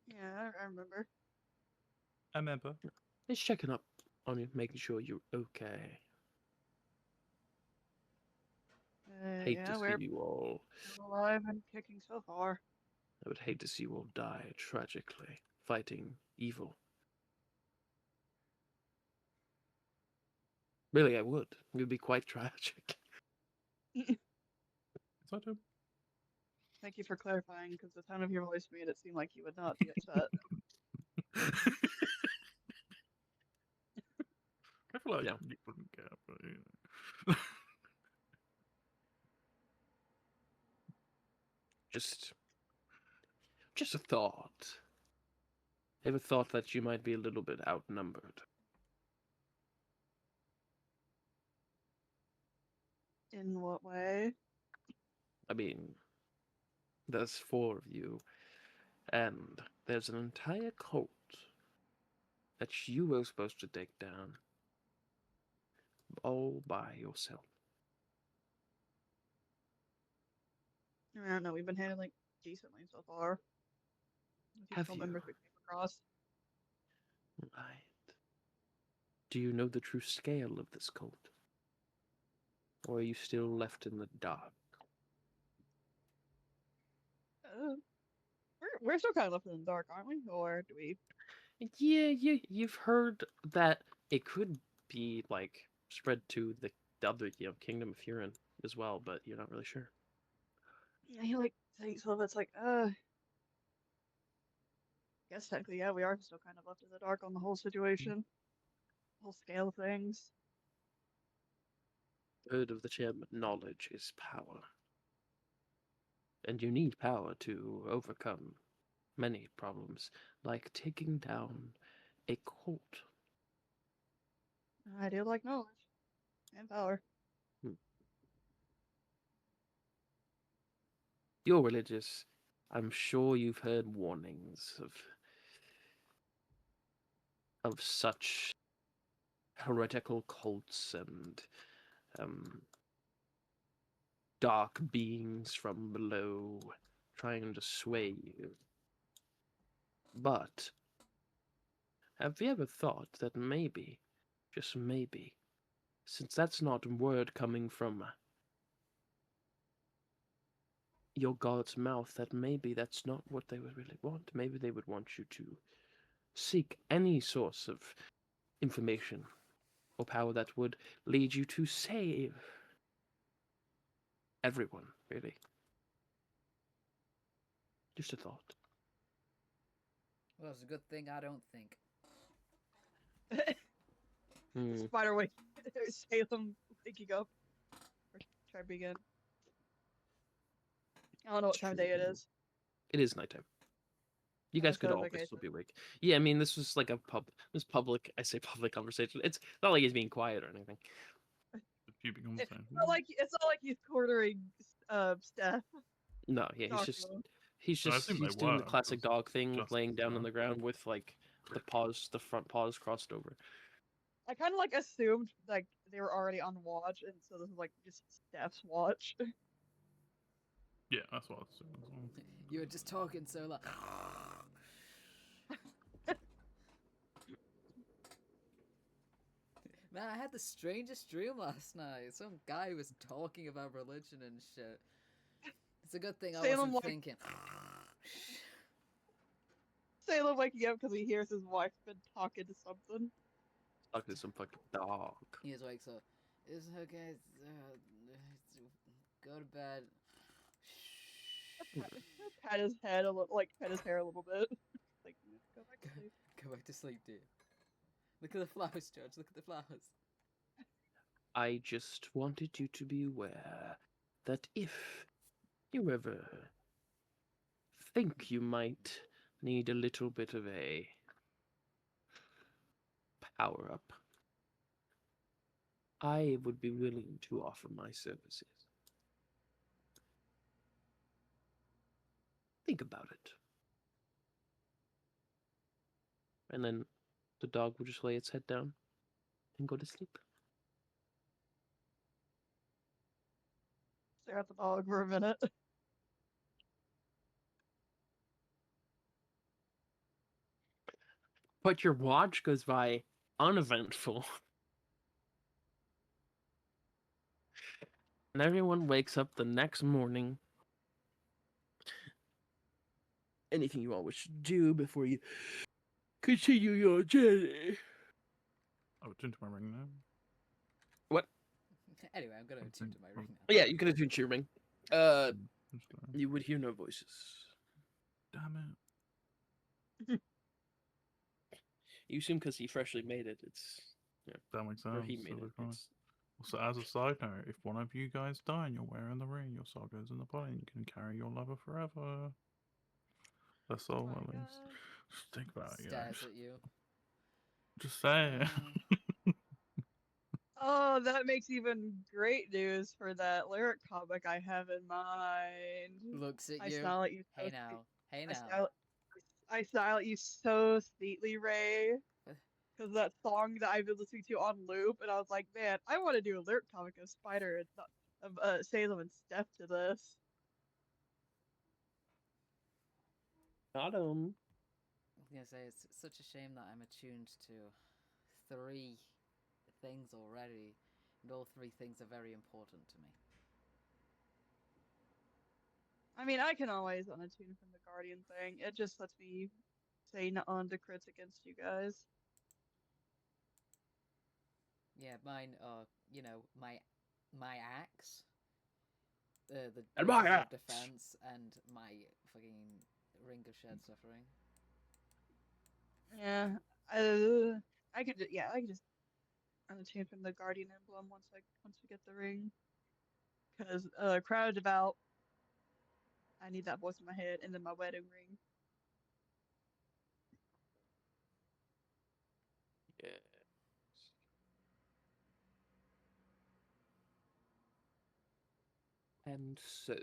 Yeah, I remember. I remember. Just checking up on you, making sure you're okay. Hate to Yeah, see we're you all. alive and kicking so far. I would hate to see you all die tragically, fighting evil. Really, I would. It would be quite tragic. Is that him? Thank you for clarifying, because the tone of your voice made it seem like you would not be upset. I feel like Yeah. you wouldn't care, but you know. Just a thought. Ever thought that you might be a little bit outnumbered? In what way? I mean, there's 4 of you, and there's an entire cult that you were supposed to take down all by yourself. I don't know. We've been handling decently so far. The Have useful you? members we came across. Right. Do you know the true scale of this cult? Or are you still left in the dark? We're still kind of left in the dark, aren't we? Or do we? Yeah, you've heard that it could be like spread to the other, kingdom of Huron as well, but you're not really sure. Yeah, he like thinks of it's like, guess technically, yeah, we are still kind of left in the dark on the whole situation, whole scale of things. Heard of the term knowledge is power. And you need power to overcome many problems, like taking down a cult. I do like knowledge and power. You're religious. I'm sure you've heard warnings of such heretical cults and dark beings from below trying to sway you. But have you ever thought that maybe, just maybe, since that's not word coming from your God's mouth, that maybe that's not what they would really want? Maybe they would want you to seek any source of information or power that would lead you to save everyone, really. Just a thought. Well, it's a good thing I don't think. Spider wake Salem waking up. Or try begin. I don't know what It's time of true. day it is. It is nighttime. You Oh, guys could so, all okay, still so be awake. Yeah, I mean, this was like this public. I say public conversation. It's not like he's being quiet or anything. The pubic it's conversation. not like he's cornering Steph. No, yeah, Taco. I assume they he's doing the were, classic because dog thing, just laying down on stuff. the ground with like the front paws crossed over. I kind of like assumed like they were already on watch, and so this is like just Steph's watch. Yeah, that's what I assumed as well. You were just talking so like. Man, I had the strangest dream last night. Some guy was talking about religion and shit. It's a good thing I Salem, wasn't like, thinking. Salem waking up because he hears his wife been talking to something. Talking to some fucking dog. He just wakes up. It's okay. Go to bed. Pat his head a little, like pet his hair a little bit. Like, go back to sleep. Go back to sleep, dude. Look at the flowers, George. Look at the flowers. I just wanted you to be aware that if you ever think you might need a little bit of a power up, I would be willing to offer my services. Think about it. And then the dog would just lay its head down and go to sleep. Stare at the dog for a minute. But your watch goes by uneventful. And everyone wakes up the next morning. Anything you all wish to do before you continue your journey? I would turn to my ring now. What? Anyway, I'm gonna attune to my ring now. Yeah, you can attune to your ring. Just gonna- You would hear no voices. Damn You assume because he freshly made it, it's it. That makes or sense. he made So it. we're fine. It's, So as a side note, if one of you guys die and you're wearing the ring, your soul goes in the body and you can carry your lover forever. That's all, Oh my at least. God. Just think about it, Stares guys. at you. Just say it. Oh, that makes even great news for that lyric comic I have in mind. Looks at I you. smile at you. Hey now. Hey I now. smile. I smile at you so sweetly, Ray. Because that song that I've been listening to on loop, and I was like, man, I want to do a lyric comic of Spider and of Salem and Steph to this. got him. I was gonna say it's such a shame that I'm attuned to 3 things already, and all 3 things are very important to me. I mean, I can always unattune from the Guardian thing. It just lets me say on to crits against you guys. Yeah, mine are, you know, my axe, the And my Rings of axe. defense, and my fucking ring of shed suffering. Yeah, I could just unattune from the Guardian emblem once we get the ring. Because crowd devout, I need that voice in my head, and then my wedding ring. Yes. And so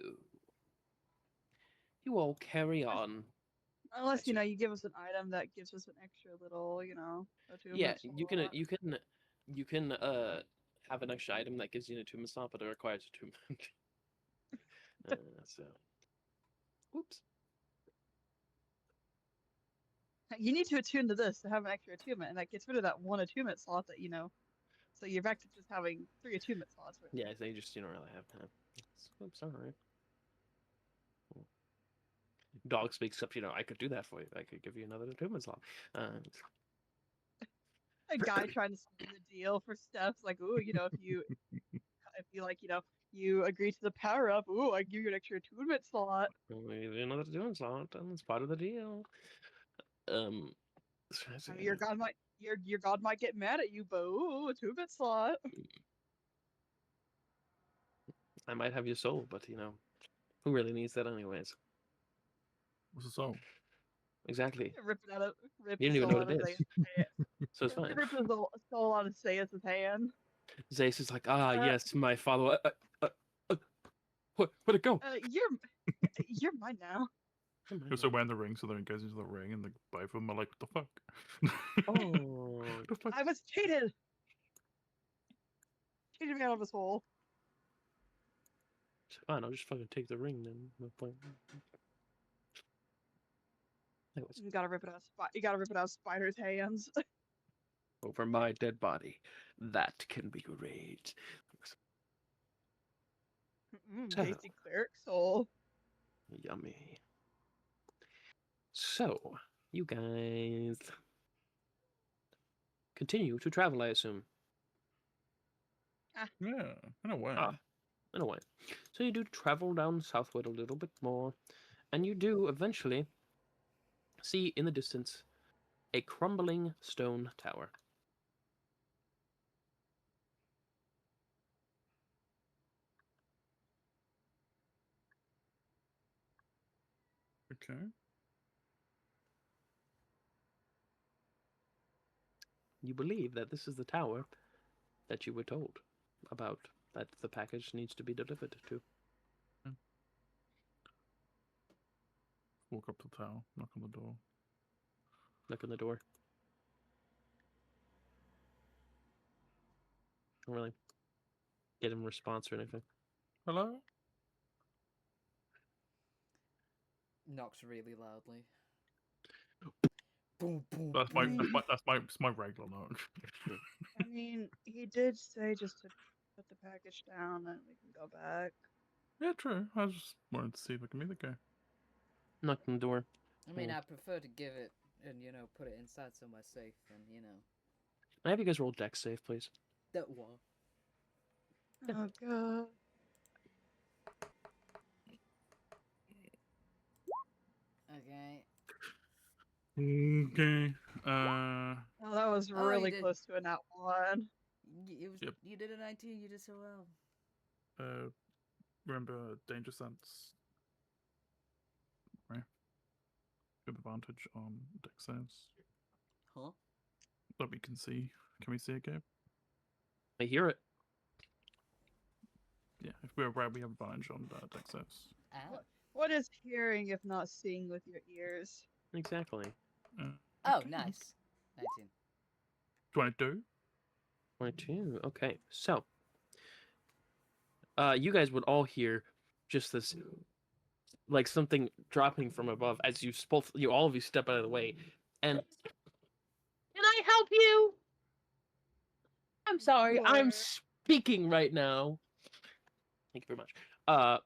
you all carry on. Unless Yes, you give us an item that gives us an extra little, attunement Yeah, slot. you can have an extra item that gives you an attunement slot, but it requires attunement. So, oops. You need to attune to this to have an extra attunement, and that gets rid of that one attunement slot that So you're back to just having 3 attunement slots. Right? Yeah, they just don't really have time. Oops, all right. Dog speaks up. I could do that for you. I could give you another attunement slot. A guy trying to split the deal for steps, like, ooh, if you you agree to the power up, ooh, I give you an extra attunement slot. Another attunement slot, and it's part of the deal. I mean, your god might get mad at you, but ooh, attunement slot. I might have your soul, but Who really needs that anyways? What's the soul? Exactly. Rip it out of rip You the don't even soul know out what of it is. Zeus' hand. So it's fine. Rip the soul out of Zeus' hand. Zeus is like, ah, Uh, yes, my father. Where'd it go? You're mine now. You're also wearing the ring, so then it goes into the ring, and the both of them are like, "What the fuck?" Oh, What the fuck? I was cheated. Cheated me out of his hole. it's fine. I'll just fucking take the ring then. No point. Anyways, You gotta rip it out. You gotta rip it out of Spider's hands. over my dead body, that can be great. So, Tasty cleric soul. yummy. So, you guys continue to travel, I assume. Yeah, in a way. Ah, in a way. So you do travel down southward a little bit more, and you do eventually see in the distance a crumbling stone tower. Okay. You believe that this is the tower that you were told about, that the package needs to be delivered to. Walk up to the tower, knock on the door. Knock on the door. Don't really get a response or anything. Hello? Knocks really loudly. Boom, boom, That's my boom. that's my regular knock. I mean, he did say just to put the package down and we can go back. Yeah, true. I just wanted to see if I can meet the guy. Knock on the door. I mean, Oh. I prefer to give it and, put it inside somewhere safe than, I have you guys roll dex save, please. that one. Oh god. Okay. Okay. Oh, that was Oh, you really did. close to a nat one. Yep. You did a 19. You did so well. Remember danger sense. Right. Good advantage on dex saves. Huh? That we can see. Can we see it, Gabe? I hear it. Yeah, if we're right, we have advantage on dex saves. Ah. What is hearing if not seeing with your ears? Exactly. Oh, Okay. nice. 19. 22. 22. Okay, so you guys would all hear just this, like something dropping from above as all of you step out of the way, and can I help you? I'm sorry, I'm Sure. speaking right now. Thank you very much.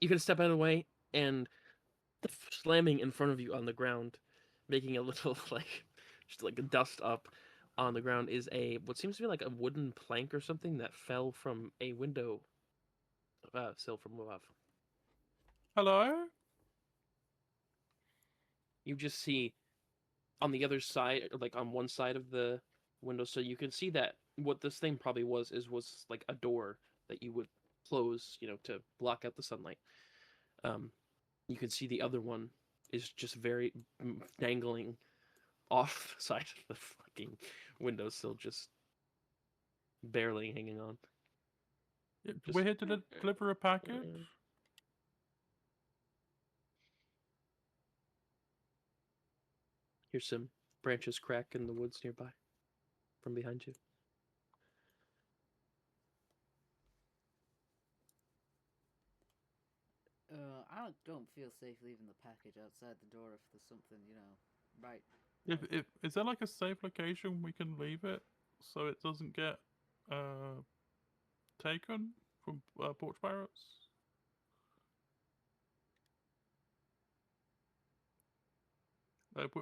You can step out of the way, and slamming in front of you on the ground, making a little just like a dust up on the ground, is what seems to be like a wooden plank or something that fell from a window sill from above. Hello? You just see on the other side, like on one side of the window, so you can see that what this thing probably was like a door that you would close, to block out the sunlight. You can see the other one is just very dangling off the side of the fucking windowsill, just barely hanging on. Yeah, Just- we're here to deliver a package. Here's some branches crack in the woods nearby from behind you. I don't feel safe leaving the package outside the door if there's something, right. If is there like a safe location we can leave it so it doesn't get taken from porch pirates?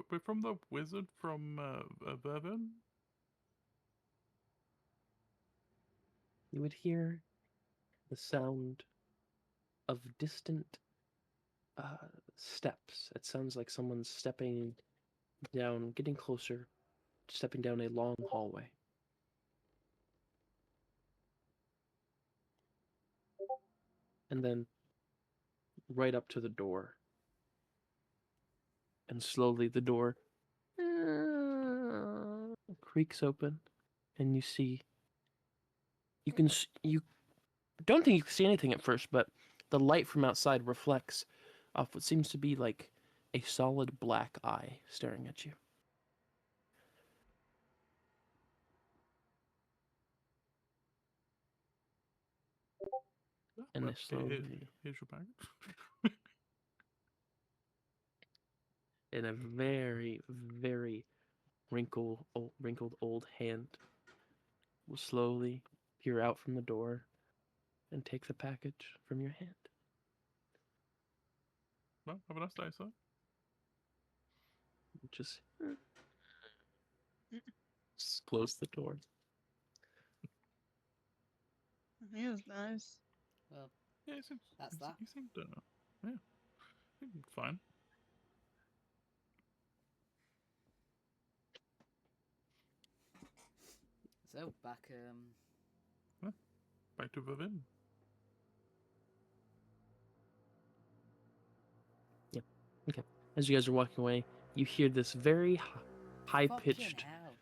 We're from the wizard from Vervin. You would hear the sound of distant steps. It sounds like someone's stepping down, getting closer, stepping down a long hallway. And then right up to the door. And slowly the door creaks open, and you see. You don't think you can see anything at first, but the light from outside reflects off what seems to be like a solid black eye staring at you. And Well, they slowly, here's your package. in a very, very wrinkled old hand, will slowly peer out from the door and take the package from your hand. Well, have a nice day, sir. Just close the door. He was nice. Well, Yeah, he seemed, that's that. He seemed, yeah, he seemed fine. So back Back to Vivin. Yeah. Okay. As you guys are walking away, you hear this very high pitched. Fucking hell.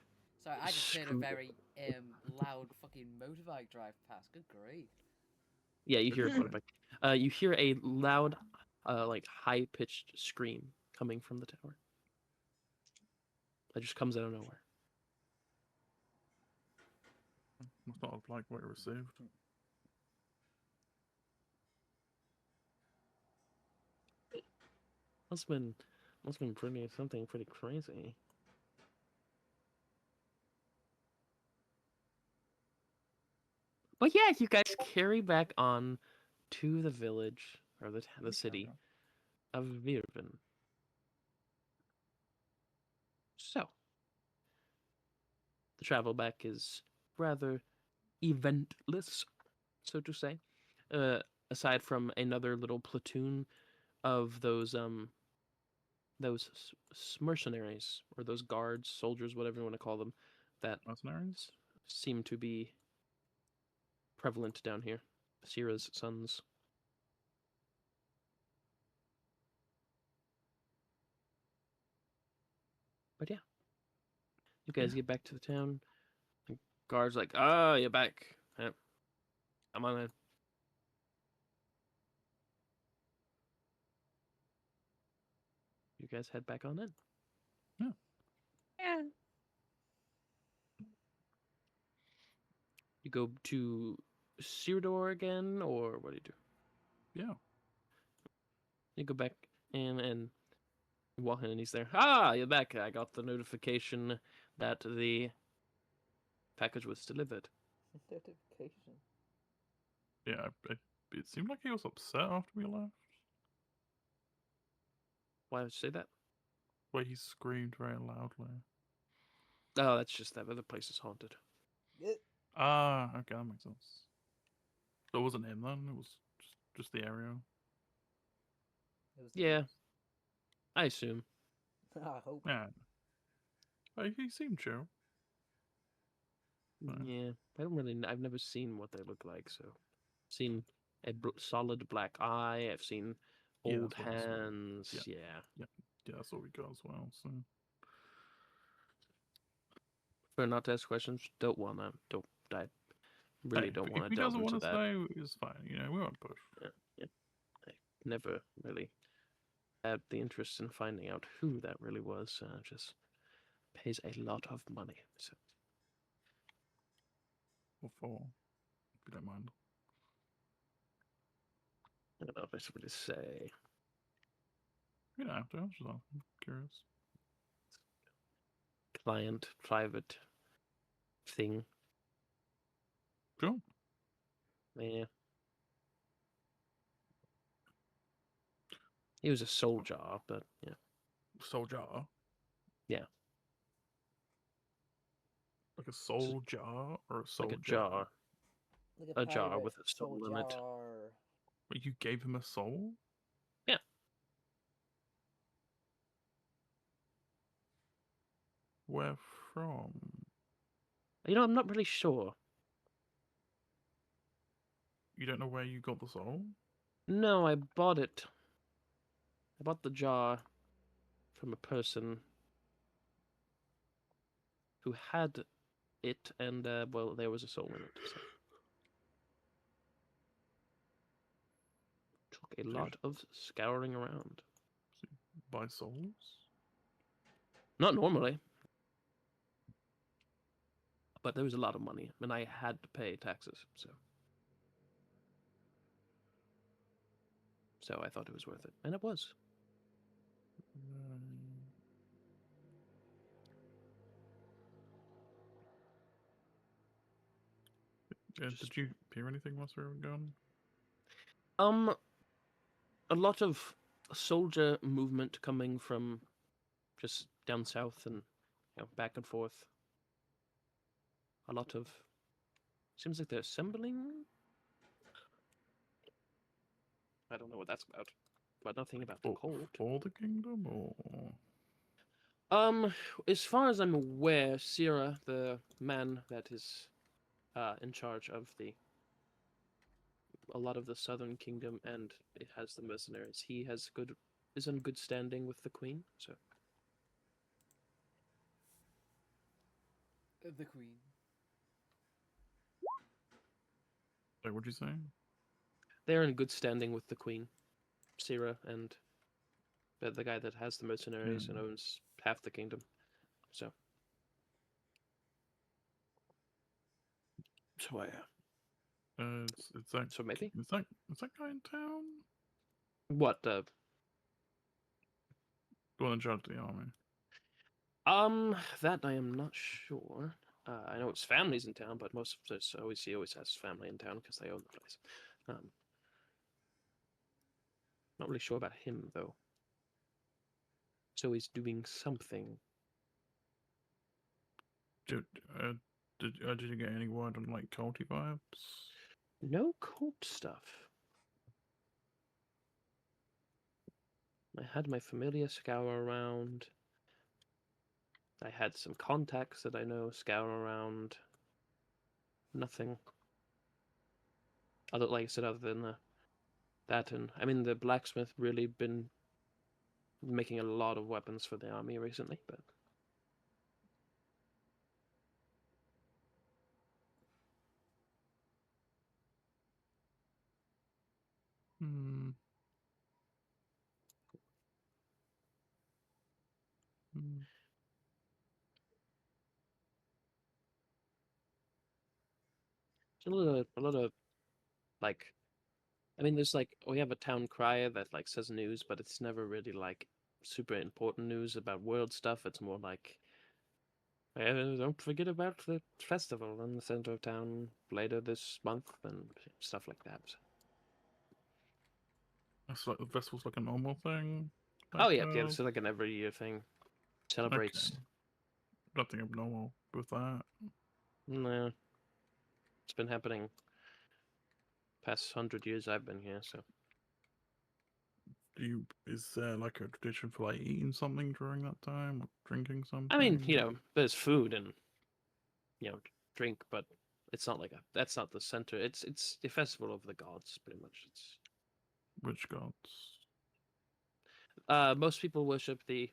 Sorry, I just heard a very loud fucking motorbike drive past. Good grief. Yeah, you hear a Everybody. motorbike. You hear a loud, like high pitched scream coming from the tower. That just comes out of nowhere. Must not have liked what it received. Must have been something pretty crazy. But yeah, you guys carry back on to the village or the city of Virvin. So the travel back is rather eventless, so to say. Aside from another little platoon of those mercenaries or those guards, soldiers, whatever you want to call them, that Mercenaries? seem to be prevalent down here. Sira's sons. But yeah, you guys get back to the town. The guard's like, "Oh, you're back. Yep. Come on in." You guys head back on in. Yeah. You go to Sirdor again, or what do you do? Yeah. You go back in and walk in, and he's there. Ah, you're back. I got the notification that the package was delivered. Notification. Yeah, it seemed like he was upset after we left. Why would you say that? Where he screamed very loudly. Oh, that's just that other place is haunted. Ah, okay, that makes sense. So it wasn't him then, it was just the area. It was Yeah, I assume. I hope. Yeah. He seemed chill. Right. Yeah, I don't really. I've never seen what they look like, so I've seen a solid black eye. I've seen Yeah, old that's what I saw. hands. Yeah. Yeah. Yeah, that's what we got as well, so. For not to ask questions, don't wanna. Don't. I really Hey, don't if want to he delve doesn't into want to that. stay, it's fine. You know, we won't push. Yeah. I never really had the interest in finding out who that really was. Just pays a lot of money. So Or for, if you don't mind. I don't know if I should really say. You don't have to, I was just asking. Curious. Client, private thing. Sure. Yeah. He was a soldier, but yeah. Soldier. Yeah. Like a soul jar or a soul Like a jar. Like A jar pirate with a soul in it. jar. But you gave him a soul? Yeah. Where from? You know, I'm not really sure. You don't know where you got the soul? No, I bought it I bought the jar from a person who had it, and well, there was a soul in it. So. Took a lot of scouring around. Buy souls? Not normally, but there was a lot of money, and I had to pay taxes, so I thought it was worth it, and it was. Did you hear anything whilst we were gone? A lot of soldier movement coming from just down south and back and forth. A lot of seems like they're assembling. I don't know what that's about, but nothing about the cold. For the kingdom, or as far as I'm aware, Sira, the man that is in charge of a lot of the southern kingdom, and it has the mercenaries. He is in good standing with the queen. So The queen. wait, what'd you say? they're in good standing with the queen, Sira, and the guy that has the mercenaries and owns half the kingdom. So I It's that. So maybe is that guy in town? What? The one in charge of the army. That I am not sure. I know his family's in town, but most of this he always has family in town because they own the place. Not really sure about him though. So he's doing something. Did you get any word on like culty vibes? No cult stuff. I had my familiar scour around. I had some contacts that I know scour around. Nothing. Like I said, other than that, and I mean the blacksmith really been making a lot of weapons for the army recently, but. A lot of like, I mean, there's like we have a town crier that like says news, but it's never really like super important news about world stuff. It's more like, don't forget about the festival in the center of town later this month and stuff like that. That's like the festival's like a normal thing. Oh yeah, it's like an every year thing. Celebrates. Okay. Nothing abnormal with that. No, it's been happening past 100 years I've been here. So. Is there like a tradition for like eating something during that time or drinking something? I mean, there's food and drink, but it's not like that's not the center. It's the festival of the gods, pretty much. It's which gods? Most people worship the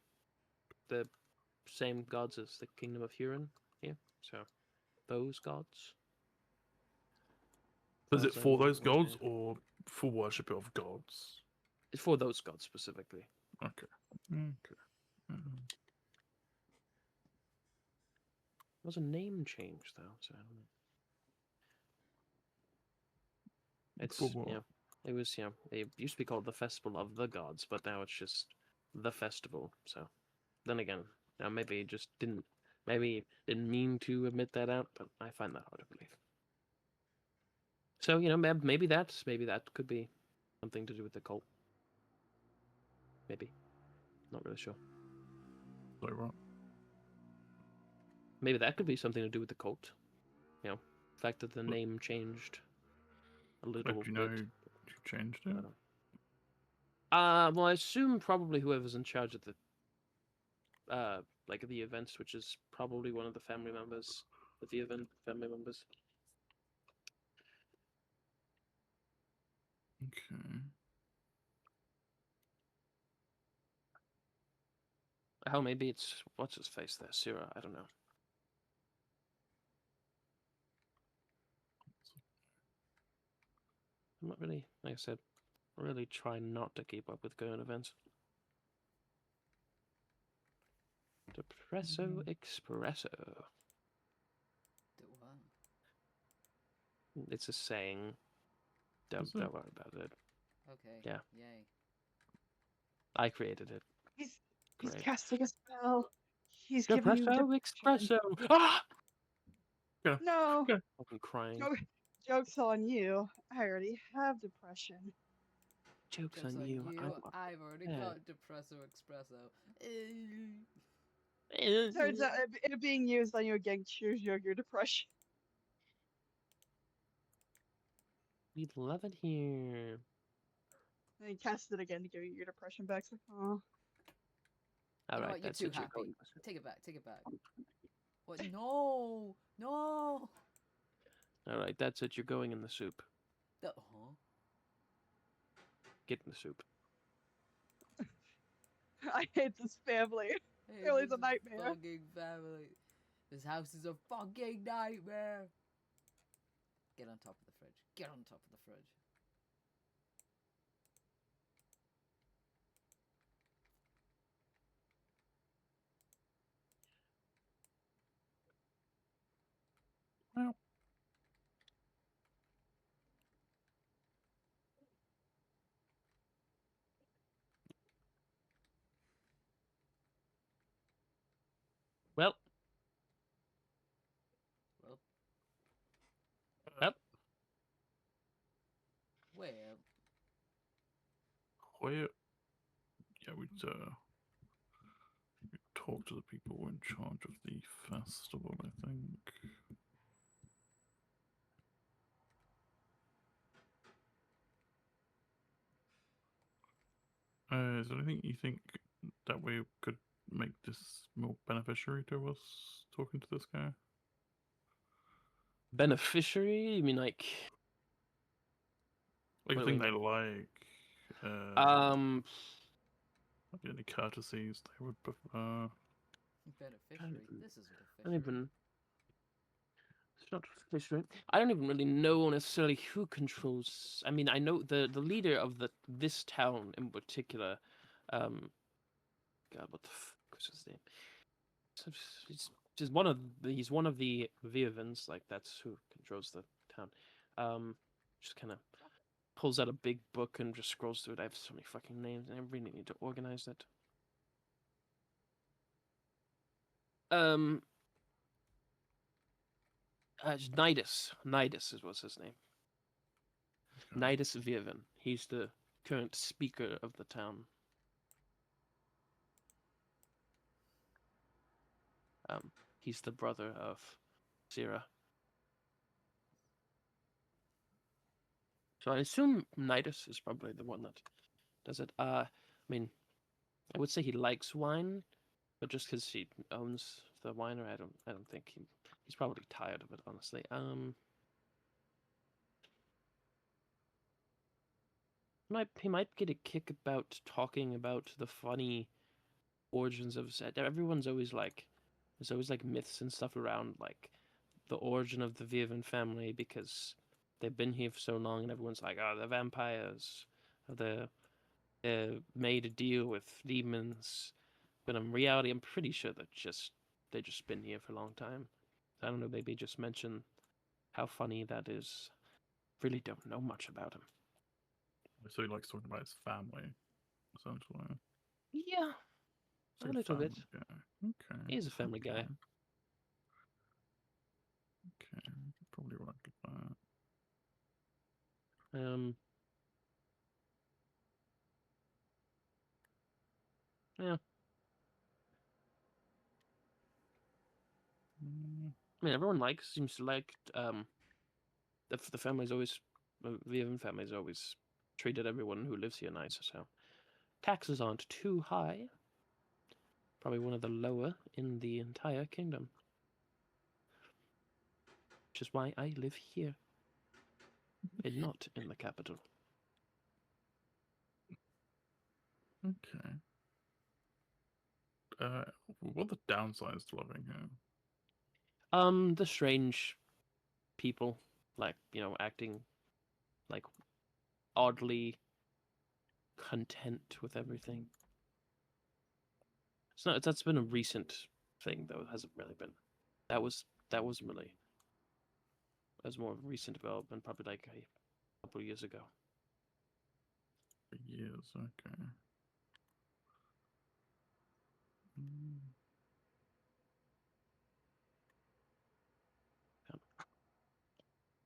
same gods as the kingdom of Huron here. So those gods. Is it for those gods or for worship of gods? It's for those gods specifically. Okay. There was a name change though, so I don't know. It's it was it used to be called the Festival of the Gods, but now it's just the festival. So then again, now maybe it just didn't mean to admit that out, but I find that hard to believe. So maybe that could be something to do with the cult. Maybe, not really sure. Sorry, what? Maybe that could be something to do with the cult. The fact that the name changed a little bit. Do you know who changed it? Well, I assume probably whoever's in charge of the like the events, which is probably one of the family members of the event. Family members. Okay. Hell, maybe it's what's his face there, Syrah. I don't know. I'm not really, like I said, really trying not to keep up with current events. Depresso espresso. Do what? It's a saying. Don't worry about it. Okay. Yeah. Yay. I created it. He's Great. casting a spell. He's giving you Depresso depression. espresso. Ah! No, Fucking crying. joke's on you. I already have depression. Joke's Jokes on you. I've already Yeah. got Depresso Espresso. Turns out it being used on you again cures your depression. We love it here. And he casts it again to give you your depression back. It's like, oh. All You know right, what? You're that's too it. You're happy. going. Take it back. Take it back. What? No! No! All right, that's it. You're going in the soup. Huh? Get in the soup. I hate this family. Hey, Family's a this nightmare. fucking family. This house is a fucking nightmare. Get on top of the fridge. Get on top of the fridge. Well, Well, Well, Yep. well. where? Yeah, we'd talk to the people in charge of the festival, I think. Is there anything you think that we could make this more beneficiary to us talking to this guy? beneficiary? You mean like? Like What a do thing we they mean? Like any courtesies they would prefer. Beneficiary? This isn't I a don't fishery. even. It's not fishery. I don't even really know necessarily who controls. I mean, I know the leader of this town in particular. God, what the fuck was his name? He's one of the Viovins. Like that's who controls the town. Just kind of pulls out a big book and just scrolls through it. I have so many fucking names, and I really need to organize it. Nidus. Nidus was his name. Nidus Viovin. He's the current speaker of the town. He's the brother of Syrah. So I assume Nidus is probably the one that does it. I mean, I would say he likes wine, but just because he owns the winery, I don't think he's probably tired of it, honestly. He might get a kick about talking about the funny origins of Zed. Everyone's always like, there's always like myths and stuff around like the origin of the Viovin family because they've been here for so long, and everyone's like, oh, the vampires, the made a deal with demons. But in reality, I'm pretty sure that they just been here for a long time. I don't know. Maybe just mention how funny that is. Really don't know much about him. So he likes talking about his family, essentially. Yeah, So a little bit. guy. Okay. He's a family guy. Okay, probably right with that. Yeah. I mean, everyone seems to like the family's always the Viovin family's always treated everyone who lives here nice. So taxes aren't too high. Probably one of the lower in the entire kingdom. Which is why I live here. And not in the capital. Okay. What are the downsides to living here? The strange people, like, acting like oddly content with everything. That's been a recent thing though. It hasn't really been. That was really, that was more recent development, probably like a couple of years ago. Years, okay.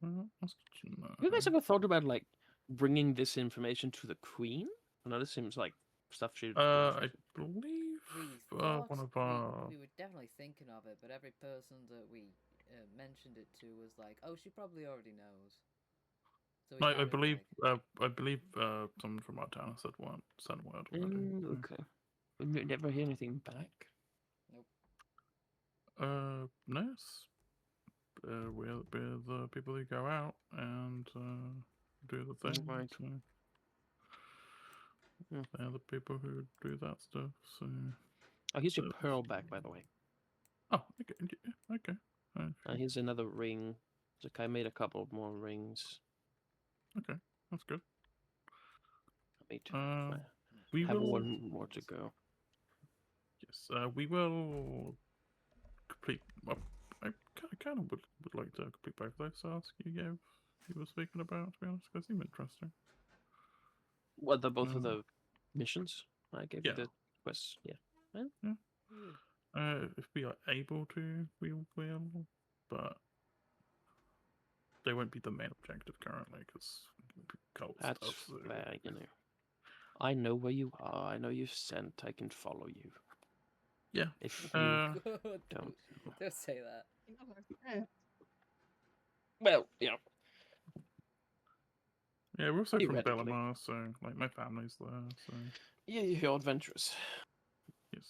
Well, that's good to know. You guys ever thought about like bringing this information to the Queen? I know this seems like stuff she. I believe We thought one of our. we were definitely thinking of it, but every person that we mentioned it to was like, "Oh, she probably already knows." So we I kind of believe like, someone from our town said sent word already. So. Okay. We never hear anything back. nope. Nice. We're the people who go out and do the thing. Right. So Yeah. they're the people who do that stuff. So. Oh, here's your pearl back, by the way. Oh, okay. Okay. Here's another ring. Like I made a couple more rings. Okay, that's good. I We have will. one more to go. Yes, we will complete. I kind of would like to complete both those tasks you were speaking about. To be honest, because they seem interesting. What, both of the missions? I gave you Yeah. the quests. Yeah. If we are able to, we will, but they won't be the main objective currently because cult That's stuff. So. fair, I know where you are. I know you're sent. I can follow you. Yeah. If you don't. Don't say that. Well, yeah. Yeah, we're also from Theoretically. Bellamar, so like my family's there. So Yeah, you're adventurous. yes.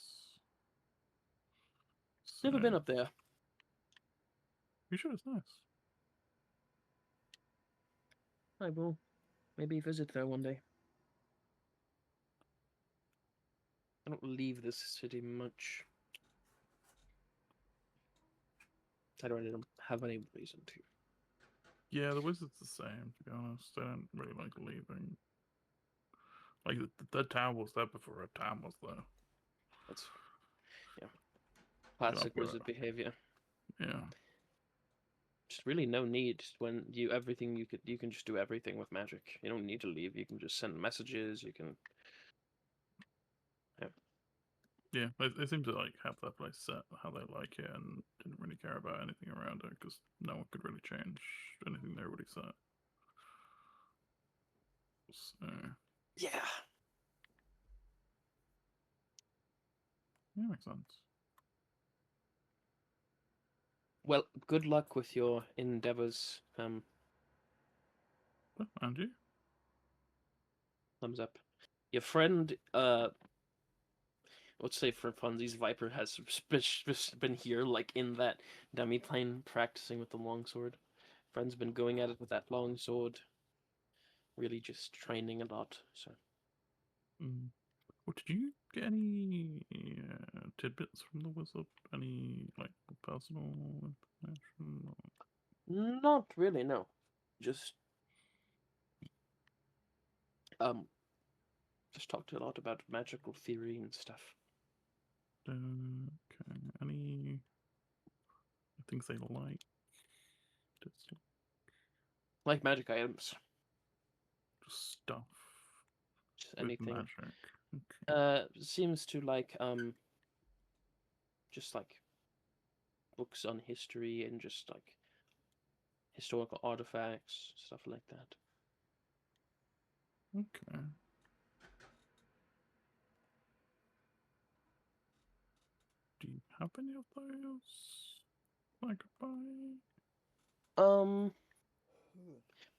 So, Never been up there. You sure it's nice? I will maybe visit there one day. I don't leave this city much. I don't have any reason to. Yeah, the wizard's the same, to be honest. They don't really like leaving. Like, the town was there before a town was there. That's, yeah. Classic wizard behavior. Yeah. Just really no need when you can just do everything with magic. You don't need to leave. You can just send messages. You can. Yeah, they seem to like have that place set how they like it and didn't really care about anything around it because no one could really change anything they already set. So. Yeah. Yeah, makes sense. Well, good luck with your endeavors. And you? Thumbs up. Your friend, let's say for funsies, Viper has been here, like in that dummy plane, practicing with the longsword. Friend's been going at it with that longsword. Really just training a lot, so. Well, did you get any tidbits from the wizard? Any, like, personal information? Or... Not really, no. Just talked a lot about magical theory and stuff. Okay. Any things they like? Like magic items. Just stuff. Just anything. Magic. Okay. Seems to like just like books on history and just like historical artifacts, stuff like that. Okay. Do you have any of those I could buy?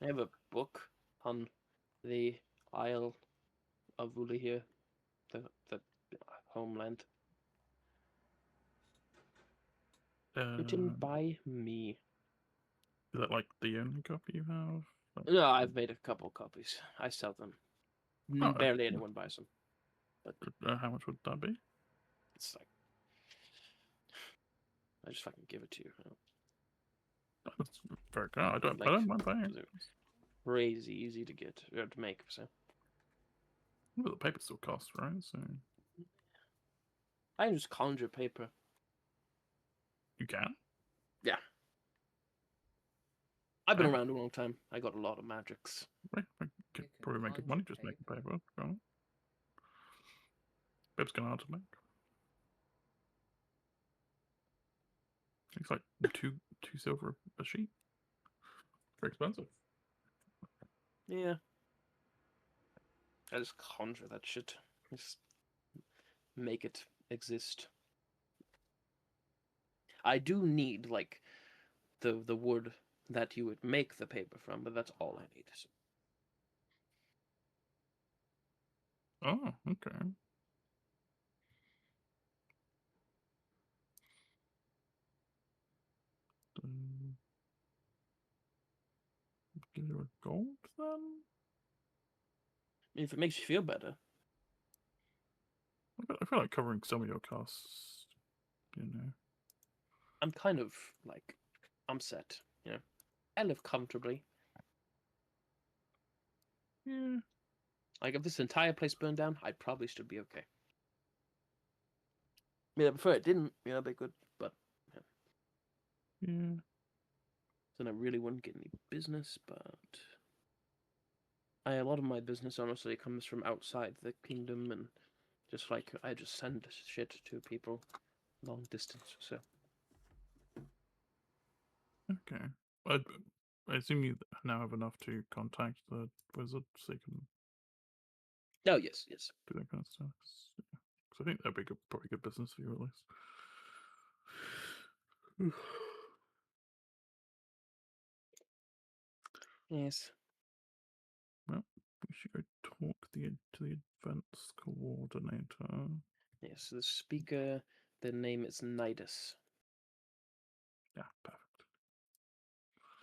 I have a book on the Isle of Uli here, the homeland. Written by me. Is that like the only copy you have? No, I've made a couple copies. I sell them. Oh, Barely anyone buys them. But how much would that be? it's like I just fucking give it to you. That's very good. I Like, don't mind paying. they're crazy easy to get or to make. So Well, the paper still costs, right? So I can just conjure paper. you can. Yeah. I've been Damn. around a long time. I got a lot of magics. Right. I could probably make good money just making paper. Paper's kind of hard to make. It's like two silver a sheet. Very expensive. Yeah. I just conjure that shit. Just make it exist. I do need like the wood that you would make the paper from, but that's all I need. So. Oh, okay. Give you a gold then? If it makes you feel better. I feel like covering some of your costs, you know. I'm kind of like, I'm set, you know. I live comfortably. Yeah. Like if this entire place burned down, I probably should be okay. I mean, I prefer it didn't, you know, be good, but Yeah. then I really wouldn't get any business, but a lot of my business honestly comes from outside the kingdom, and just like I just send shit to people long distance. So Okay. I assume you now have enough to contact the wizard so you can oh yes, yes. do that kind of stuff. So I think that'd be probably good business for you at least. Yes. Well, we should go talk to the events coordinator. Yes, the speaker, the name is Nidus. Yeah, perfect.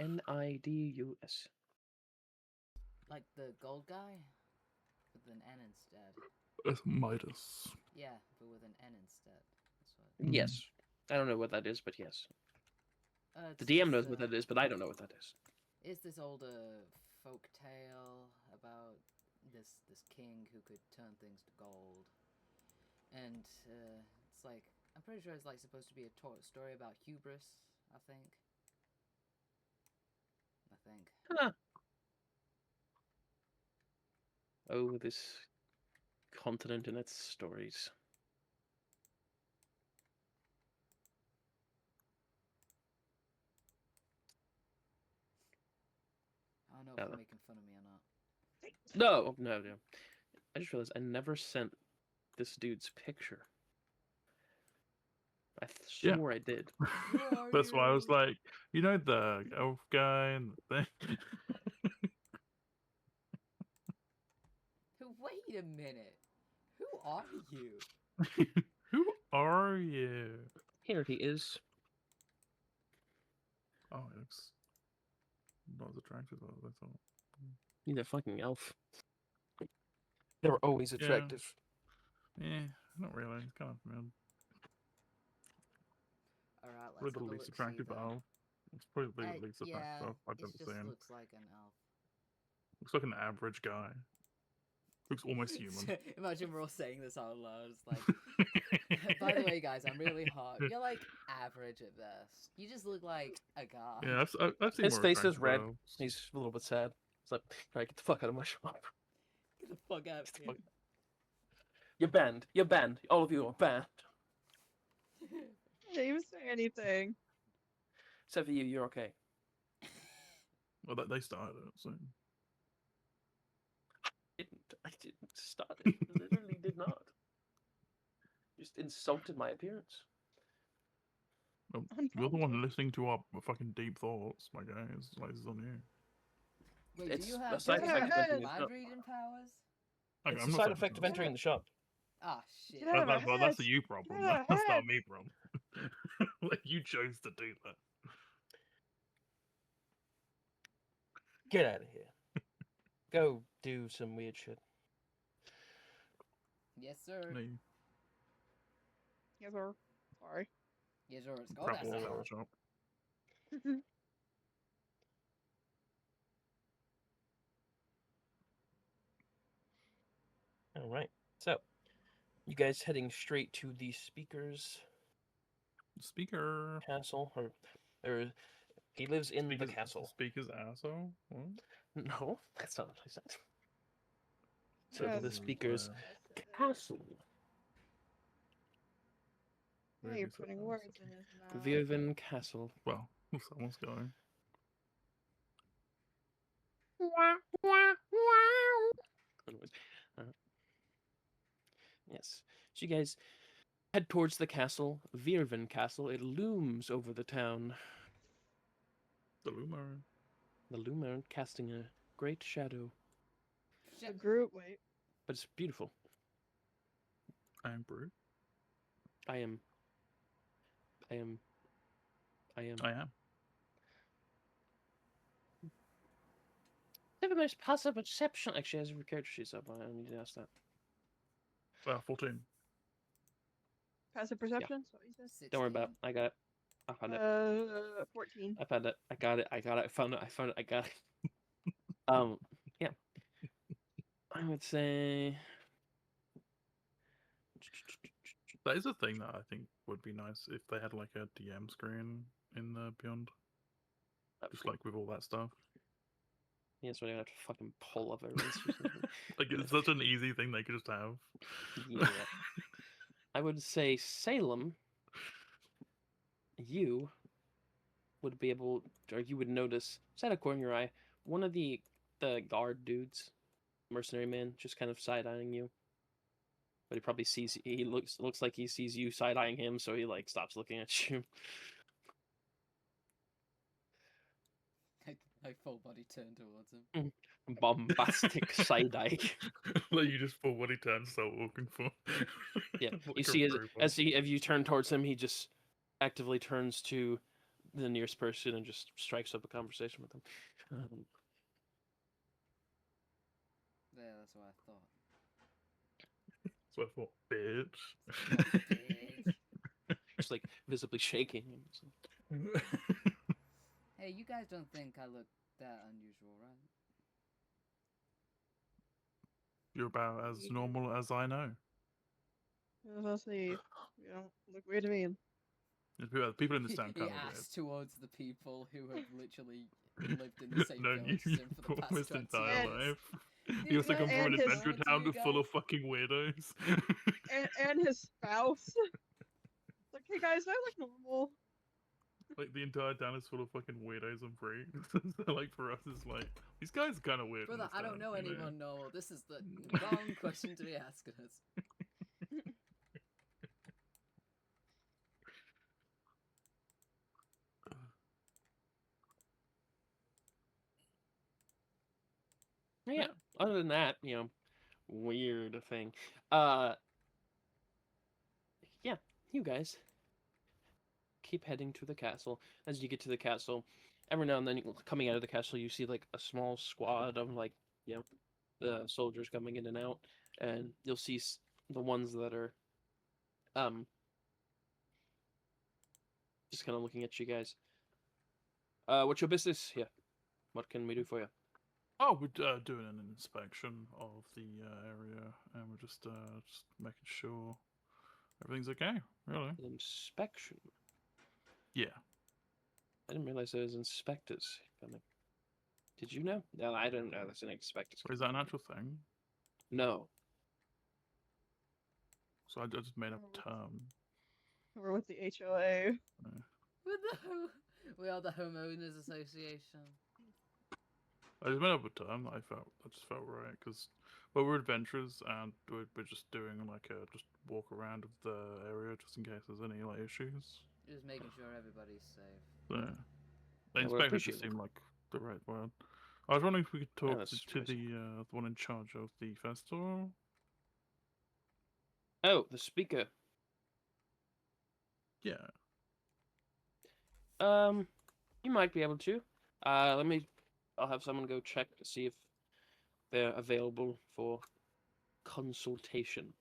Nidus. Like the gold guy? With an N instead. It's Midas. Yeah, but with an N instead. That's what... Yes. I don't know what that is, but yes. The it's DM just, knows what that is, but I don't know what that is. It's this older folk tale about this king who could turn things to gold. And it's like, I'm pretty sure it's like supposed to be a story about hubris, I think. Huh. Oh, this continent and its stories. I don't know if you're making fun of me or not. No. I just realized I never sent this dude's picture. I swore I did. That's why I was like, you know, the elf guy and the thing. Wait a minute. Who are you? Who are you? Here he is. Oh, he looks not as attractive as I thought. He's a fucking elf. They're always attractive. Yeah, not really. It's kind of weird. Alright, Probably let's the have a least look. attractive elf. It's probably the least attractive Yeah, elf I've it ever just seen. looks like an elf. Looks like an average guy. Looks almost human. Imagine we're all saying this out loud. It's like, by the way, guys, I'm really hot. You're like average at best. You just look like a guy. Yeah, I've seen His more face is attractive red. elves. He's a little bit sad. It's like, alright, get the fuck out of my shop. Get the fuck out of here. You're banned. You're banned. All of you are banned. I didn't even say anything. Except for you, you're okay. Well, they started it, so. I didn't start it. Literally did not. Just insulted my appearance. Well, you're the one listening to our fucking deep thoughts, my guy. It's on you. Wait, It's do you a have side effect of entering the mind shop. reading powers? Okay, It's I'm a not side saying effect of anything. entering the shop. Ah, shit. Get out of my That's a head. you problem. Get out of That's my not head. me problem. Like, you chose to do that. Get out of here. Go do some weird shit. Yes, sir. No. Yes, sir. Sorry. Here's where it's got Travel us. flower shop. All right. So, you guys heading straight to the speaker's Speaker. castle, or he lives in the castle. Speaker's asshole. What? No, that's not what I said. So Yeah, the that's speaker's what castle. Hey, you're putting words in his mouth. Virvin Castle. Well, someone's going. Anyways, yes. So you guys head towards the castle, Virvin Castle. It looms over the town. The Loomer. The loomer casting a great shadow, A group, wait. but it's beautiful. I am Brute. I am. I am. Have a most passive perception. Actually, as a character sheet's up, I need to ask that. 14. Passive perception? Is that what you said? 16. Don't worry about it. I got it. I found it. 14. I found it. I got it. I got it. I found it. I found it. I got it. Yeah. I would say That is a thing that I think would be nice if they had like a DM screen in the Beyond. Just like with all that stuff. Yeah, so I have to fucking pull up everyone's. Like it's such an easy thing they could just have. Yeah. I would say Salem, you would be able, or you would notice, side of corner of your eye, one of the guard dudes, mercenary man, just kind of side eyeing you. But he probably sees, he looks like he sees you side eyeing him, so he like stops looking at you. I full body turn towards him. Bombastic side eye. Like you just pull what he turns so looking for. Yeah, Like you a see robot. as you turn towards him, he just actively turns to the nearest person and just strikes up a conversation with them. Yeah, that's what I thought. So I thought, bitch. Bitch. Just like visibly shaking. Hey, you guys don't think I look that unusual, right? You're about as normal as I know. Let's see. You don't look weird to me. People in this town He kind of asks towards the people who have literally lived in the same known village you as him for the past almost 20 entire years. life. He also come from and an his- adventure What do town you full of guys- fucking weirdos. And his spouse. It's like, hey guys, I look normal. Like the entire town is full of fucking weirdos and freaks. So like for us, it's like these guys are kind of weird. in Brother, this I don't town, know you anyone normal. This is the wrong question to be asking us. Yeah. Other than that, weird thing. Yeah, you guys keep heading to the castle. As you get to the castle, every now and then, coming out of the castle, you see like a small squad of like, the soldiers coming in and out, and you'll see the ones that are, just kind of looking at you guys. What's your business? Yeah. What can we do for you? Oh, we're doing an inspection of the area, and we're just making sure everything's okay. Really? An inspection. Yeah. I didn't realize there was inspectors. Did you know? No, I didn't know there's an inspectors. Is that an actual thing? No. So I just made up a term. We're with the HOA. We are the homeowners association. I just made up a term that I just felt right because we're adventurers and we're just doing like a just walk around of the area just in case there's any like issues. Just making sure everybody's safe. Yeah. The I would inspector appreciate just it. seemed like the right word. I was wondering if we could talk that's to the one in charge of the festival. Oh, the speaker. Yeah. You might be able to. I'll have someone go check to see if they're available for consultation.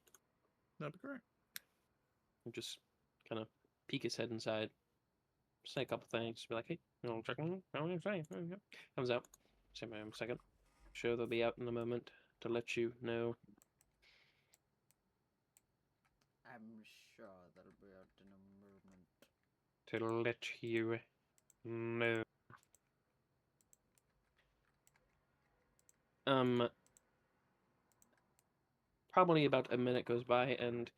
That'd be great. And just kind of peek his head inside, say a couple things, be like, "Hey, you know, check on how are you saying?" Comes out. Say my own second. Sure, they'll be out in a moment to let you know. I'm sure they'll be out in a moment. To let you know. Probably about a minute goes by and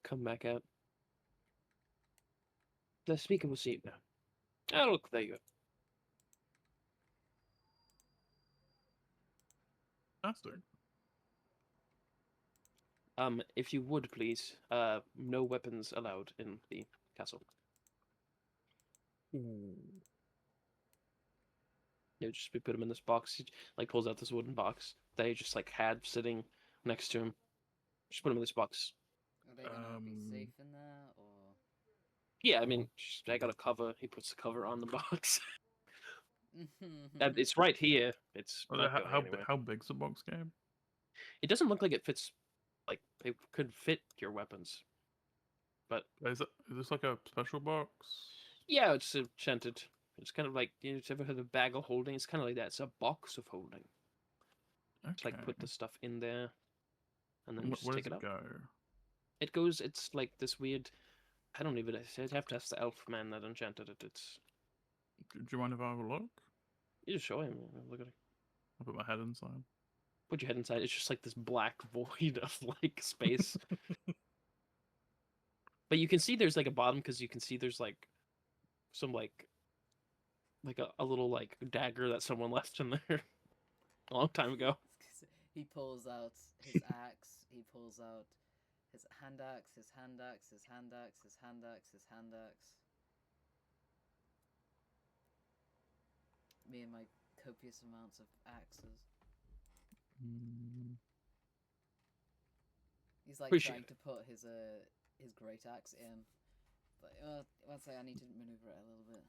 come back out. The speaker will see you now. Oh, look, there you go. Fantastic. If you would please, no weapons allowed in the castle. They would just be put him in this box. He like pulls out this wooden box that he just like had sitting next to him. Just put him in this box. Are they gonna be safe in there, or? Yeah, I mean, I got a cover. He puts the cover on the box. It's right here. It's not going anywhere. How big's the box, Gabe? It doesn't look like it fits. Like it could fit your weapons, but Is this like a special box? yeah, it's enchanted. It's kind of like you ever heard of bag of holding? It's kind of like that. It's a box of holding. Okay. It's like put the stuff in there, and then just where take does it out. Go? It goes. It's like this weird. I don't even. I'd have to ask the elf man that enchanted it. It's. Do you mind if I have a look? You just show him. Look at it. I'll put my head inside. Put your head inside. It's just like this black void of like space. But you can see there's like a bottom because you can see there's like some like a little like dagger that someone left in there a long time ago. He pulls out his axe. He pulls out his hand axe, his hand axe, his hand axe, his hand axe, his hand axe. Me and my copious amounts of axes. He's like trying to put his great axe in, but one second, I need to maneuver it a little bit.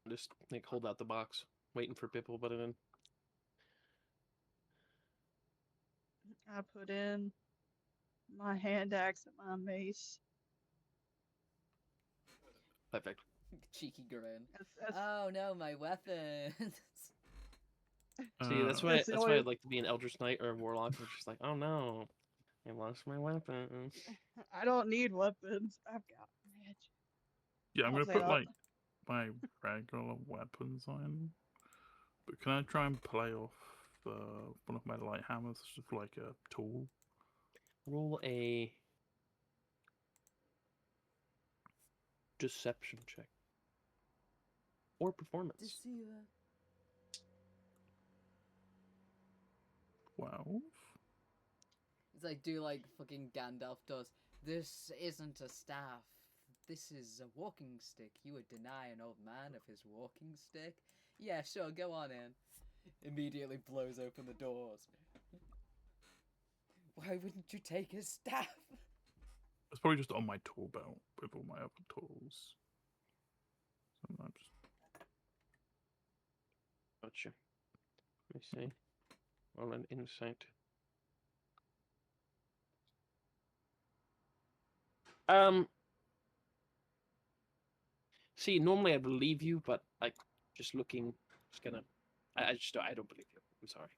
Just like hold out the box, waiting for people to put it in. I put in my hand axe and my mace. Perfect. Cheeky grin. That's Oh no, my weapons. See, that's why why I'd like to be an Eldritch Knight or a Warlock. It's just like, oh no, I lost my weapon. I don't need weapons. I've got magic. Yeah, I'm I'll gonna say put that. like my regular weapons on. But can I try and play off one of my light hammers just like a tool? Roll a deception check or performance. Deceiver. 12. It's like do like fucking Gandalf does. This isn't a staff. This is a walking stick. You would deny an old man of his walking stick? Yeah, sure, go on in. Immediately blows open the doors. Why wouldn't you take his staff? It's probably just on my tool belt with all my other tools. Sometimes. Gotcha. Let me see. Roll an insight. See, normally I believe you, but like just looking, just gonna. I don't believe you. I'm sorry.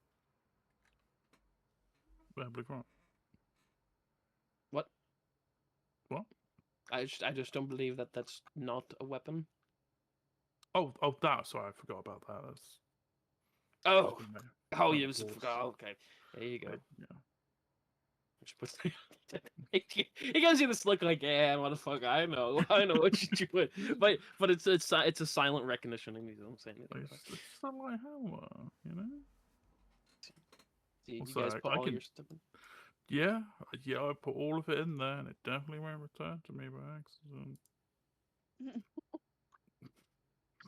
I believe what? What? What? I just don't believe that that's not a weapon. Oh, that. Sorry, I forgot about that. That's. Oh, you forgot. Okay, there you go. Yeah. He gives you this look like, yeah, motherfucker, I know what you're doing, but it's a silent recognition, and you don't say anything. It's a light hammer, you know. You guys put all your stuff in? Yeah, I put all of it in there, and it definitely won't return to me by accident.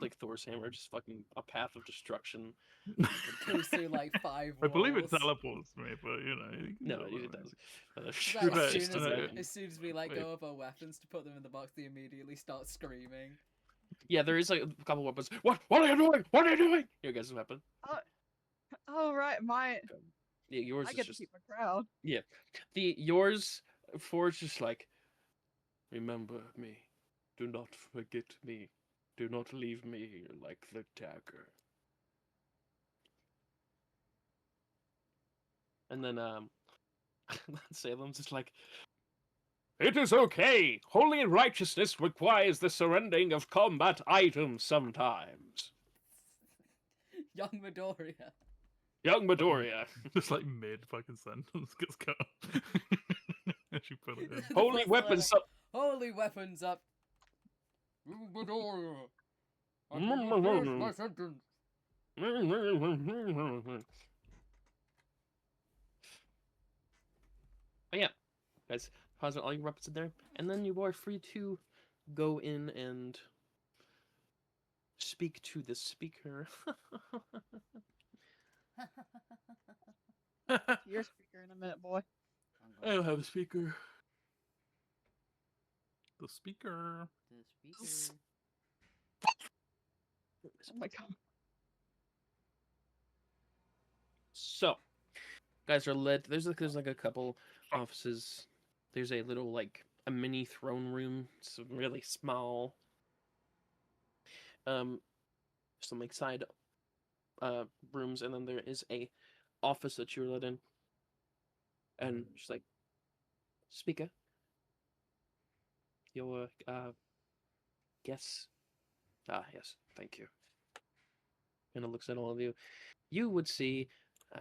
like Thor's hammer, just fucking a path of destruction. Goes through like 5 I believe it walls. teleports me, but you know. You can No, do it whatever. does. Like, Right, as, soon I know. as soon as we like Wait. go of our weapons to put them in the box, they immediately start screaming. Yeah, there is like a couple weapons. What? What are you doing? What are you doing? Your guys' weapon. Oh right, Yeah, yours I is get to just keep my crown. yours. Forge is like, remember me. Do not forget me. Do not leave me here like the dagger. And then Salem's just like, it is okay. Holy righteousness requires the surrendering of combat items sometimes. Young Midoriya. Young Midoriya. Just like mid fucking sentence gets cut. And she put it in. The Holy first weapons line, up. Holy weapons up. Young Midoriya. I can refuse my sentence. But yeah, guys, deposit all your weapons in there, and then you are free to go in and speak to the speaker. Your speaker in a minute, boy. I don't have a speaker. The speaker. The speaker. Oh my god. So, guys are led. There's like a couple offices. There's a little like a mini throne room. It's really small. Some like side rooms, and then there is a office that you're led in. And she's like, speaker, your guess. Ah, yes, thank you. And it looks at all of you. You would see. I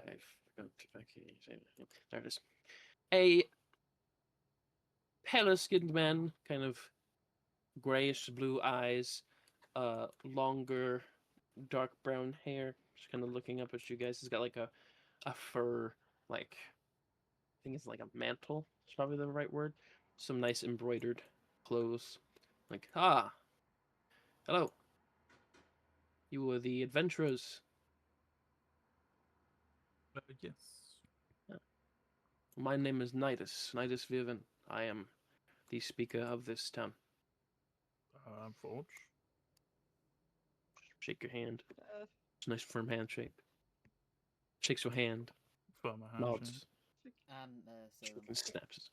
forgot if I can say it. There it is. A paler skinned man, kind of grayish blue eyes, longer dark brown hair, just kind of looking up at you guys. He's got like a fur, like, I think it's like a mantle, is probably the right word. Some nice embroidered clothes. Like, hello. You were the adventurers. Yes. My name is Nidus Viven. I am the speaker of this town. Forge. Shake your hand. Uh, It's a nice firm handshake. Shakes your hand. Firm a handshake. Nods. Salem. And snaps.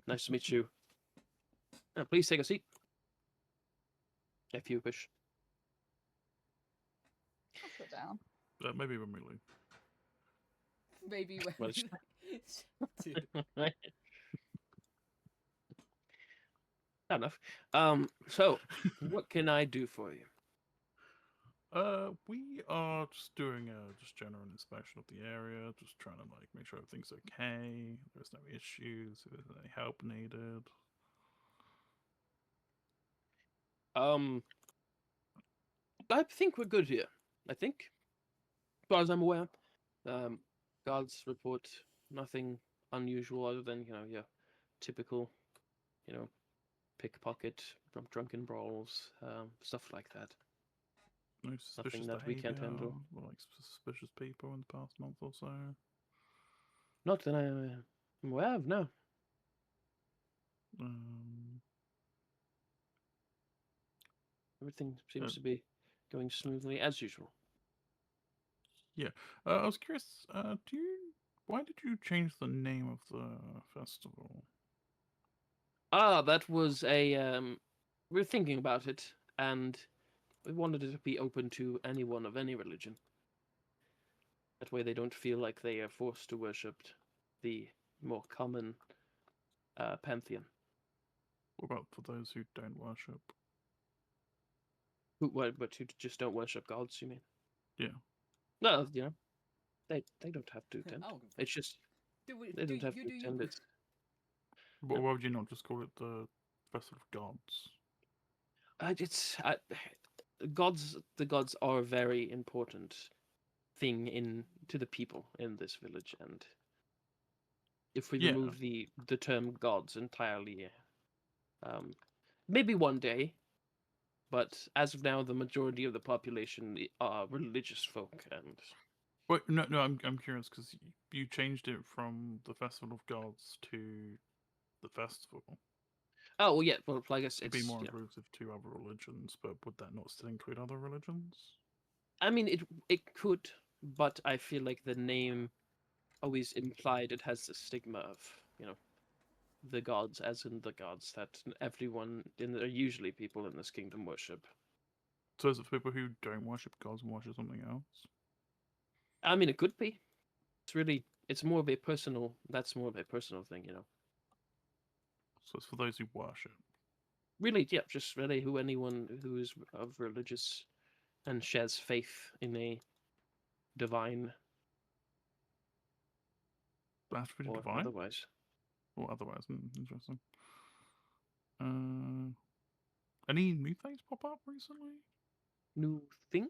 Nice to meet you. Please take a seat. If you wish. I'll sit down. Maybe when we leave. Maybe when Well, it's- Dude. Right. Fair enough. So, what can I do for you? We are just doing a just general inspection of the area, just trying to like make sure everything's okay. There's no issues. If there's any help needed. I think we're good here. I think, as far as I'm aware, guards report nothing unusual other than your typical, pickpocket, drunken brawls, stuff like that. No suspicious that we can't handle. Or, like suspicious people in the past month or so. Not that I'm aware of, no. Everything seems to be going smoothly as usual. Yeah, I was curious. Why did you change the name of the festival? That was a we were thinking about it, and we wanted it to be open to anyone of any religion. That way they don't feel like they are forced to worship the more common pantheon. What about for those who don't worship? But who just don't worship gods, you mean? Yeah. No, they don't have to attend. Oh, It's just they don't have to attend it. But why would you not just call it the Festival of Gods? It's gods. The gods are a very important thing to the people in this village, and if we remove the term gods entirely, maybe one day But as of now, the majority of the population are religious folk, and Wait, no, I'm curious because you changed it from the Festival of Gods to the festival oh well, yeah, well, I guess to be it's more inclusive to other religions, but would that not still include other religions? I mean, it could, but I feel like the name always implied it has the stigma of the gods, as in the gods that everyone in are usually people in this kingdom worship. So is it for people who don't worship gods and worship something else? I mean, it could be. It's more of a personal. That's more of a personal thing, So it's for those who worship. Really, yeah, just really anyone who is of religious and shares faith in a divine That has to be or divine otherwise. or otherwise. Interesting. Any new things pop up recently? New things,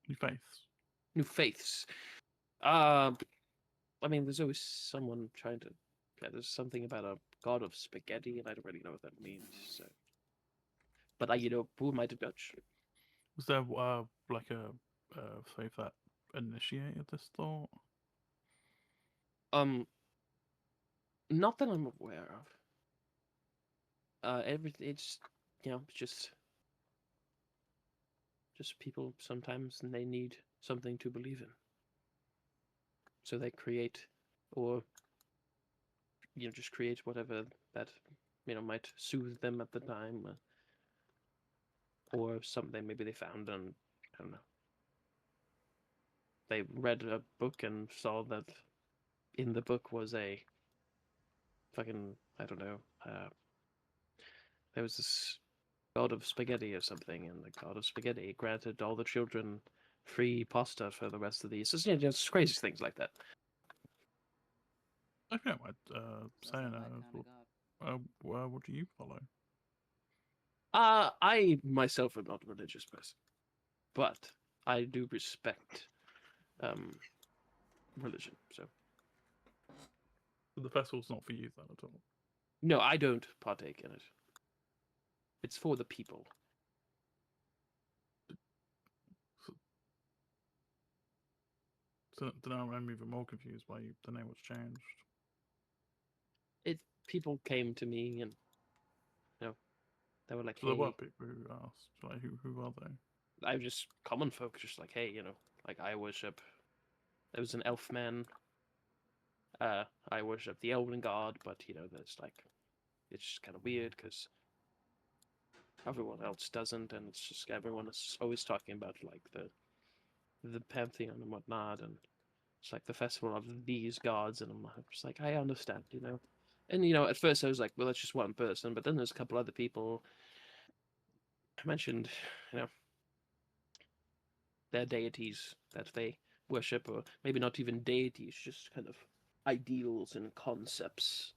New faiths. new faiths. I mean, there's always someone trying to. Yeah, there's something about a god of spaghetti, and I don't really know what that means. So, but who am I to judge? Was there like a faith that initiated this thought? Not that I'm aware of. Everything. It's just people sometimes, and they need something to believe in, so they create, or just create whatever that might soothe them at the time, or something maybe they found and I don't know. They read a book and saw that in the book was a fucking I don't know. There was this god of spaghetti or something, and the god of spaghetti granted all the children free pasta for the rest of the year. So just crazy things like that. I think I might Sounds say like no. my kind of god. What do you follow? I myself am not a religious person, but I do respect religion. So The festival's not for you then at all. no, I don't partake in it. It's for the people. So now I'm even more confused why the name was changed. People came to me and they were like, So there were "Hey," people who asked, like, who are they? I was just common folk, just like, "Hey, like I worship." There was an elf man. I worship the elven god, but there's like, it's just kind of weird because everyone else doesn't, and it's just everyone is always talking about like the pantheon and whatnot, and it's like the festival of these gods, and I'm just like, I understand, and at first I was like, well, that's just one person, but then there's a couple other people I mentioned, their deities that they worship, or maybe not even deities, just kind of ideals and concepts.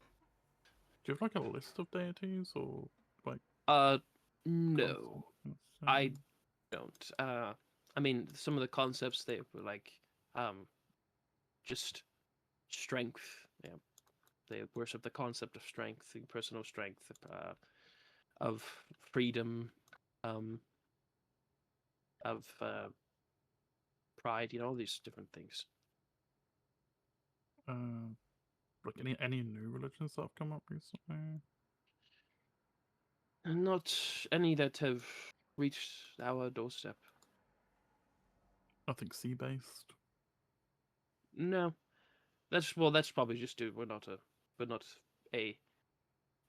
Do you have like a list of deities or like? No, I don't. I mean, some of the concepts they were like, just strength. Yeah, they worship the concept of strength, the personal strength, of freedom, um, of pride. All these different things. Like any new religions that have come up recently? Not any that have reached our doorstep. Nothing sea based. No, that's probably just due. We're not a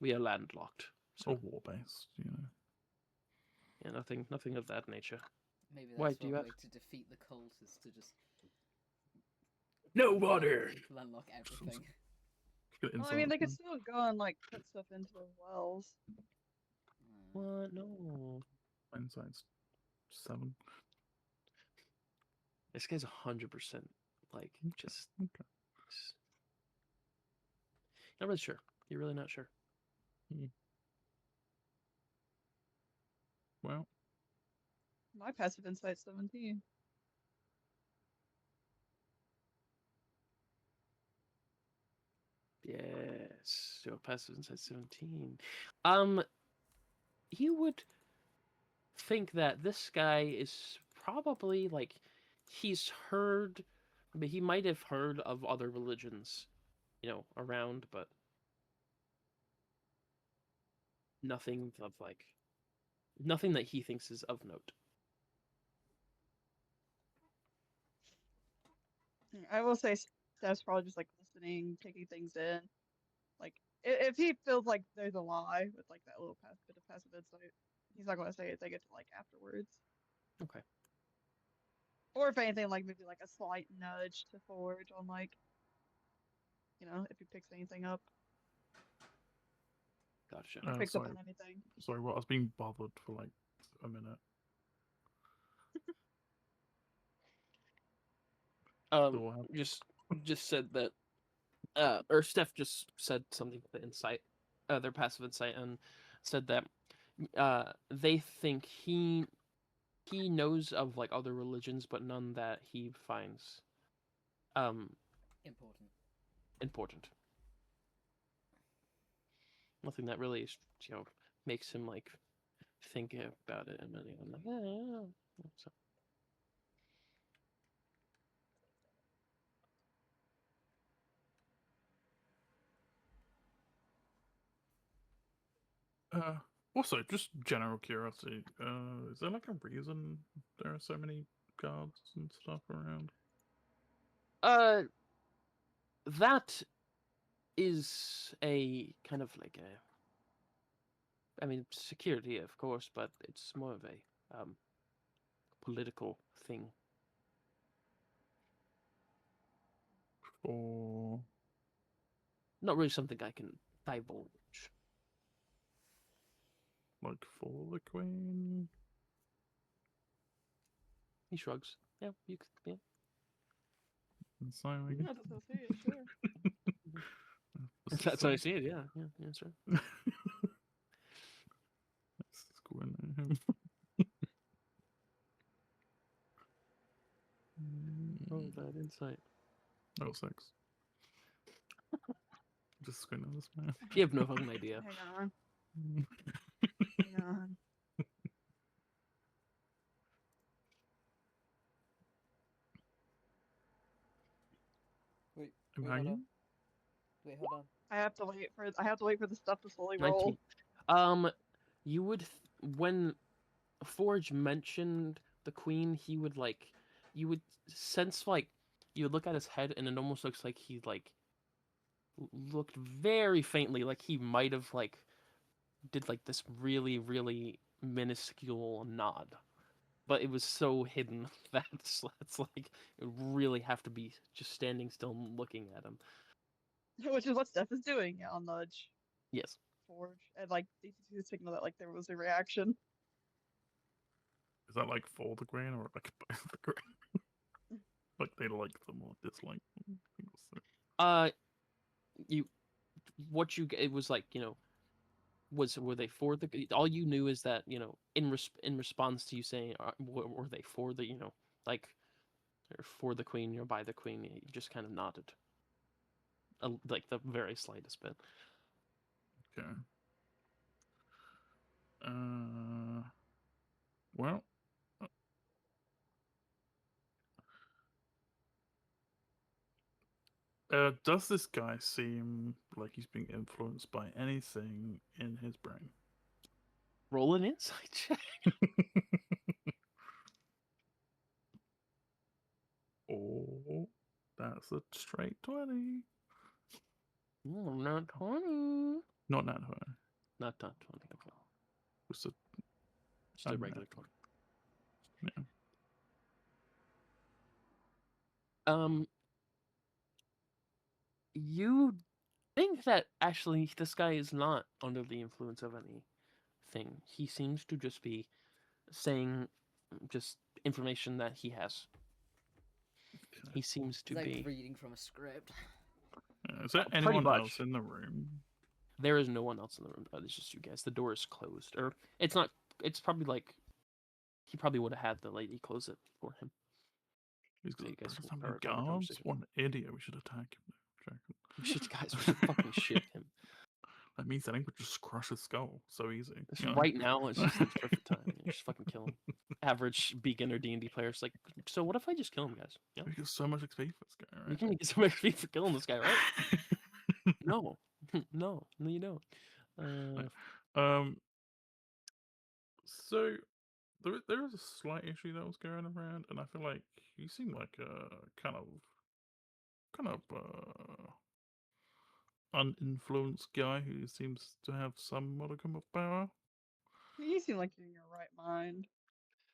we are landlocked. So Or war based, yeah, nothing of that nature. Maybe Why that's do you one have way to defeat the cult is to just no water? unlock everything. Well, I mean, they could still go and like put stuff into the wells. What? No. Insight's 7. This guy's 100% like just. Okay. Not really sure. You're really not sure. Well, My passive insight's 17. Yes, your passive insight 17. You would think that this guy is probably like he's heard, but he might have heard of other religions, around, but nothing of nothing that he thinks is of note. I will say Steph's probably just like listening, taking things in. Like if he feels like there's a lie with like that little bit of passive insight, he's not going to say anything until like afterwards. Okay. Or if anything, like maybe like a slight nudge to Forge on like, if he picks anything up. Gotcha. Or picks up Sorry. on anything. Sorry, what? I was being bothered for like a minute. Just said that or Steph just said something with the insight, their passive insight, and said that they think he knows of like other religions, but none that he finds important. Nothing that really makes him like think about it, and then I'm like, so. Also, just general curiosity. Is there like a reason there are so many guards and stuff around? That is a kind of like security, of course, but it's more of a political thing. Or not really something I can divulge. Like for the Queen? He shrugs. Yeah, you could. Yeah. Inside, Yeah, that's how I see it, sure. That's how I see it. Yeah, sure. Let's squint at him. Oh, bad insight. Oh, 6. Just squint at this man. You have no fucking idea. Hang on. Hang on. Wait, Hold on. I have to wait for the stuff to slowly roll. 19. You would when Forge mentioned the Queen, he would you would sense you would look at his head, and it almost looks like he looked very faintly like he might have did this really, really minuscule nod, but it was so hidden that it's it would really have to be just standing still and looking at him. Which is what Steph is doing. Yeah, I'll nudge. Yes. Forge and DC2 signal that there was a reaction. Is that for the Queen or by the Queen? They like them or dislike them? It was were they for the? All you knew is that in response to you saying were they for the or for the Queen or by the Queen, you just kind of nodded, the very slightest bit. Okay. Well. Does this guy seem like he's being influenced by anything in his brain? Roll an insight check. Oh, that's a straight 20. Oh, not 20. Not nat 20. Not 20. Okay. Just a regular 20. Yeah. You think that actually this guy is not under the influence of anything. He seems to just be saying just information that he has. Okay. He seems to be reading from a script. Is there anyone else in the room? There is no one else in the room. It's just you guys. The door is closed, or it's not. It's probably he probably would have had the lady close it for him. He's got so many guards. What an idiot! We should attack him. We should fucking ship him. That means that I could just crush his skull so easy. Just you know? right now, it's just the perfect time. You just fucking kill him. Average beginner D&D player's like, so what if I just kill him, guys? Yeah. We get so much XP for this guy, You right? can get some XP for killing this guy, right? No. No, you don't. Um. So there was a slight issue that was going around, and I feel like you seem like a kind of uninfluenced guy who seems to have some modicum of power. You seem like you're in your right mind.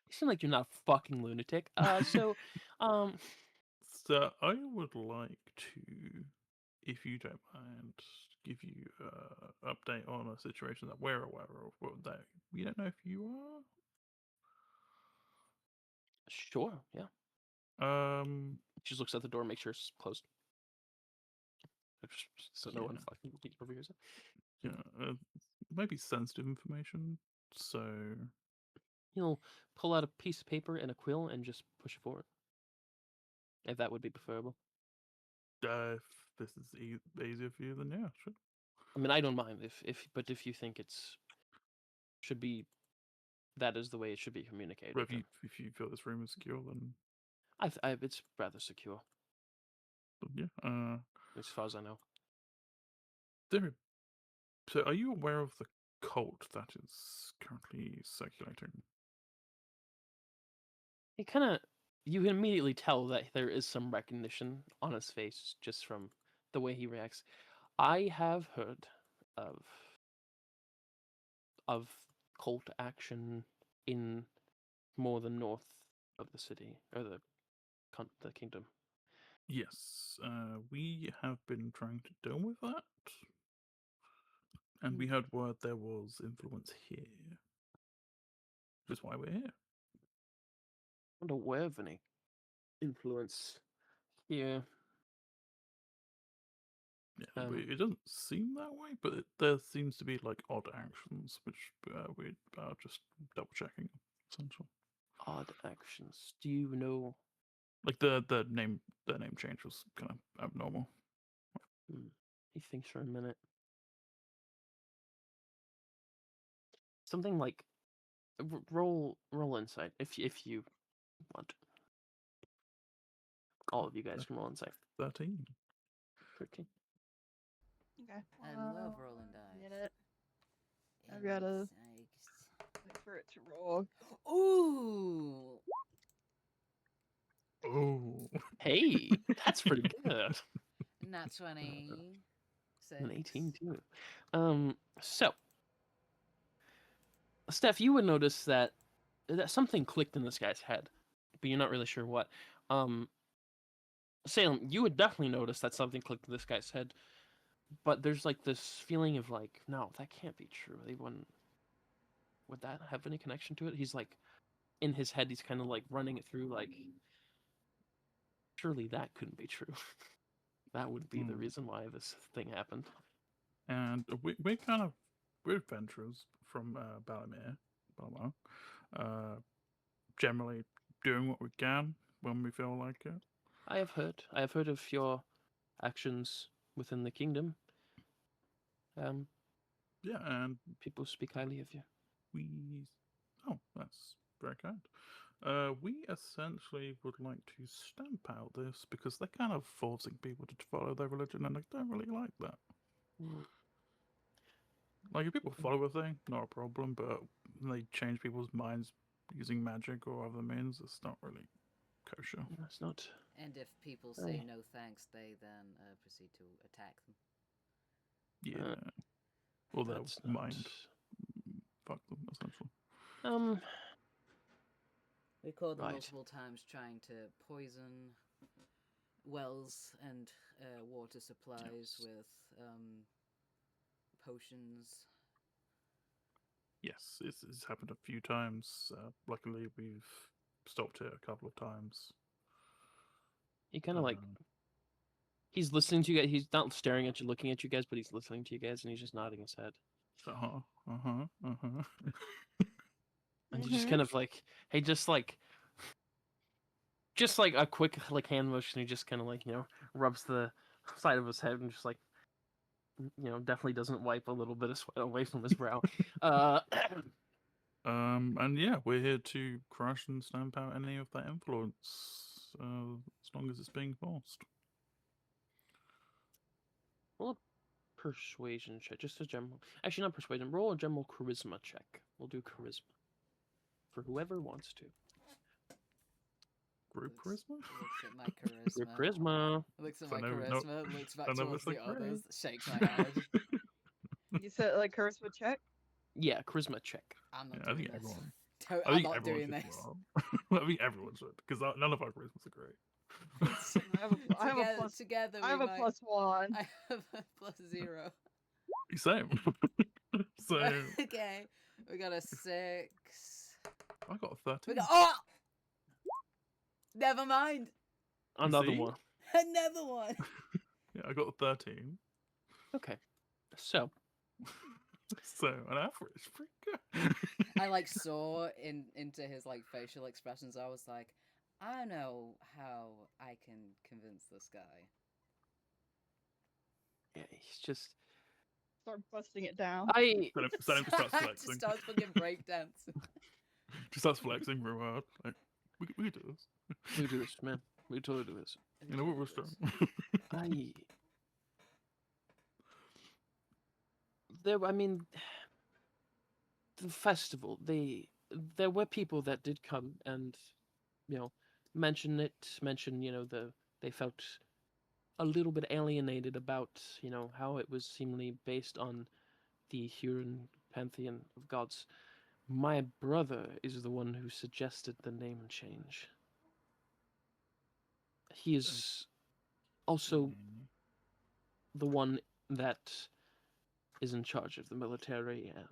You seem like you're not a fucking lunatic. So So I would like to, if you don't mind, give you an update on a situation that we're aware of, but that we don't know if you sure, yeah. are. She just looks at the door, makes sure it's closed. So no one Yeah. fucking overhears it. Yeah, maybe sensitive information. So He'll pull out a piece of paper and a quill and just push it forward. If that would be preferable. if this is easier for you, then yeah, sure. I mean, I don't mind but if you think should be that is the way it should be communicated. But if you feel this room is secure, then it's rather secure, yeah. as far as I know. There. So, are you aware of the cult that is currently circulating? It kind of you can immediately tell that there is some recognition on his face just from the way he reacts. I have heard of cult action in more the north of the city or the kingdom. Yes, we have been trying to deal with that, and we heard word there was influence here. Which is why we're here. I'm not aware of any influence here. Yeah, but it doesn't seem that way, but there seems to be like odd actions, which we are just double checking. Essentially, Odd actions. Do you know? like the name change was kind of abnormal. He thinks for a minute. Something like roll insight if you want. All of you guys can roll insight. 13. 13. Okay. I love rolling dice. Minute. I've gotta wait for it to roll. Ooh. Oh. Hey, that's pretty good. Nat 20. An 18 too. So Steph, you would notice that something clicked in this guy's head, but you're not really sure what. Salem, you would definitely notice that something clicked in this guy's head, but there's like this feeling of like, no, that can't be true. They wouldn't. Would that have any connection to it? He's like, in his head, he's kind of like running it through, like, surely that couldn't be true. That would be the reason why this thing happened. And we're adventurers from Balamere, generally doing what we can when we feel like it. I have heard of your actions within the kingdom. Yeah, and people speak highly of you. That's very kind. We essentially would like to stamp out this because they're kind of forcing people to follow their religion, and I don't really like that. Like, if people follow a thing, not a problem, but they change people's minds using magic or other means, it's not really kosher. That's not. And if people say no thanks, they then proceed to attack them. Yeah. Or their mind. Fuck them, essentially. We called them multiple times trying to poison wells and water supplies with potions. Yes, it's happened a few times. Luckily, we've stopped it a couple of times. He kind of like... He's listening to you guys. He's not staring at you, looking at you guys, but he's listening to you guys, and he's just nodding his head. And he's just kind of like... Hey, just like a quick like hand motion. He just kind of like, rubs the side of his head and just like definitely doesn't wipe a little bit of sweat away from his brow. And yeah, we're here to crush and stamp out any of that influence, as long as it's being forced. Roll a persuasion check, just a general. Actually, not persuasion. Roll a general charisma check. We'll do charisma for whoever wants to. Group Looks charisma? at my charisma. Group charisma. Looks at So my no- charisma. Looks back none of towards us the agree. others. Shakes my head. You said like charisma check? Yeah, charisma check. I'm not Yeah, I doing think this. everyone. Don't- I I'm think not everyone doing should this. roll. I think everyone should, because none of our charismas are great. I have a Together, plus. together I have we a might... +1. I have a +0. Same. So Okay, we got a 6. I got a 13. We got... Oh! Never mind. Another see? one. Another one. Yeah, I got a 13. Okay. So, So an average, pretty good. I like saw into his like facial expressions. I was like, I know how I can convince this guy. yeah, he's just. Start busting it down. So just starts Just flexing. starts fucking breakdancing. Just starts flexing real hard. Like, we can do this. We do this, man. We totally do this. You know what, we're strong. I mean, the festival. There were people that did come and, mention they felt a little bit alienated about, how it was seemingly based on the Huron pantheon of gods. My brother is the one who suggested the name change. He is also the one that is in charge of the military, and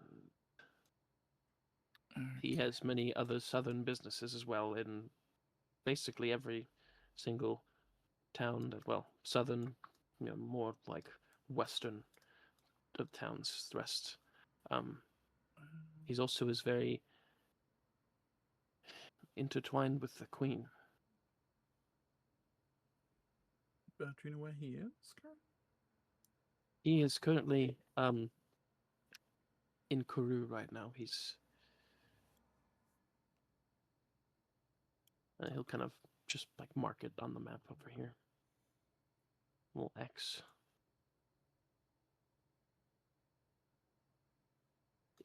he has many other southern businesses as well in basically every single town southern, more like western of towns, the rest. He's also is very intertwined with the queen. Do you know where he is? He is currently in Kourou right now. He'll kind of just like mark it on the map over here. Little X.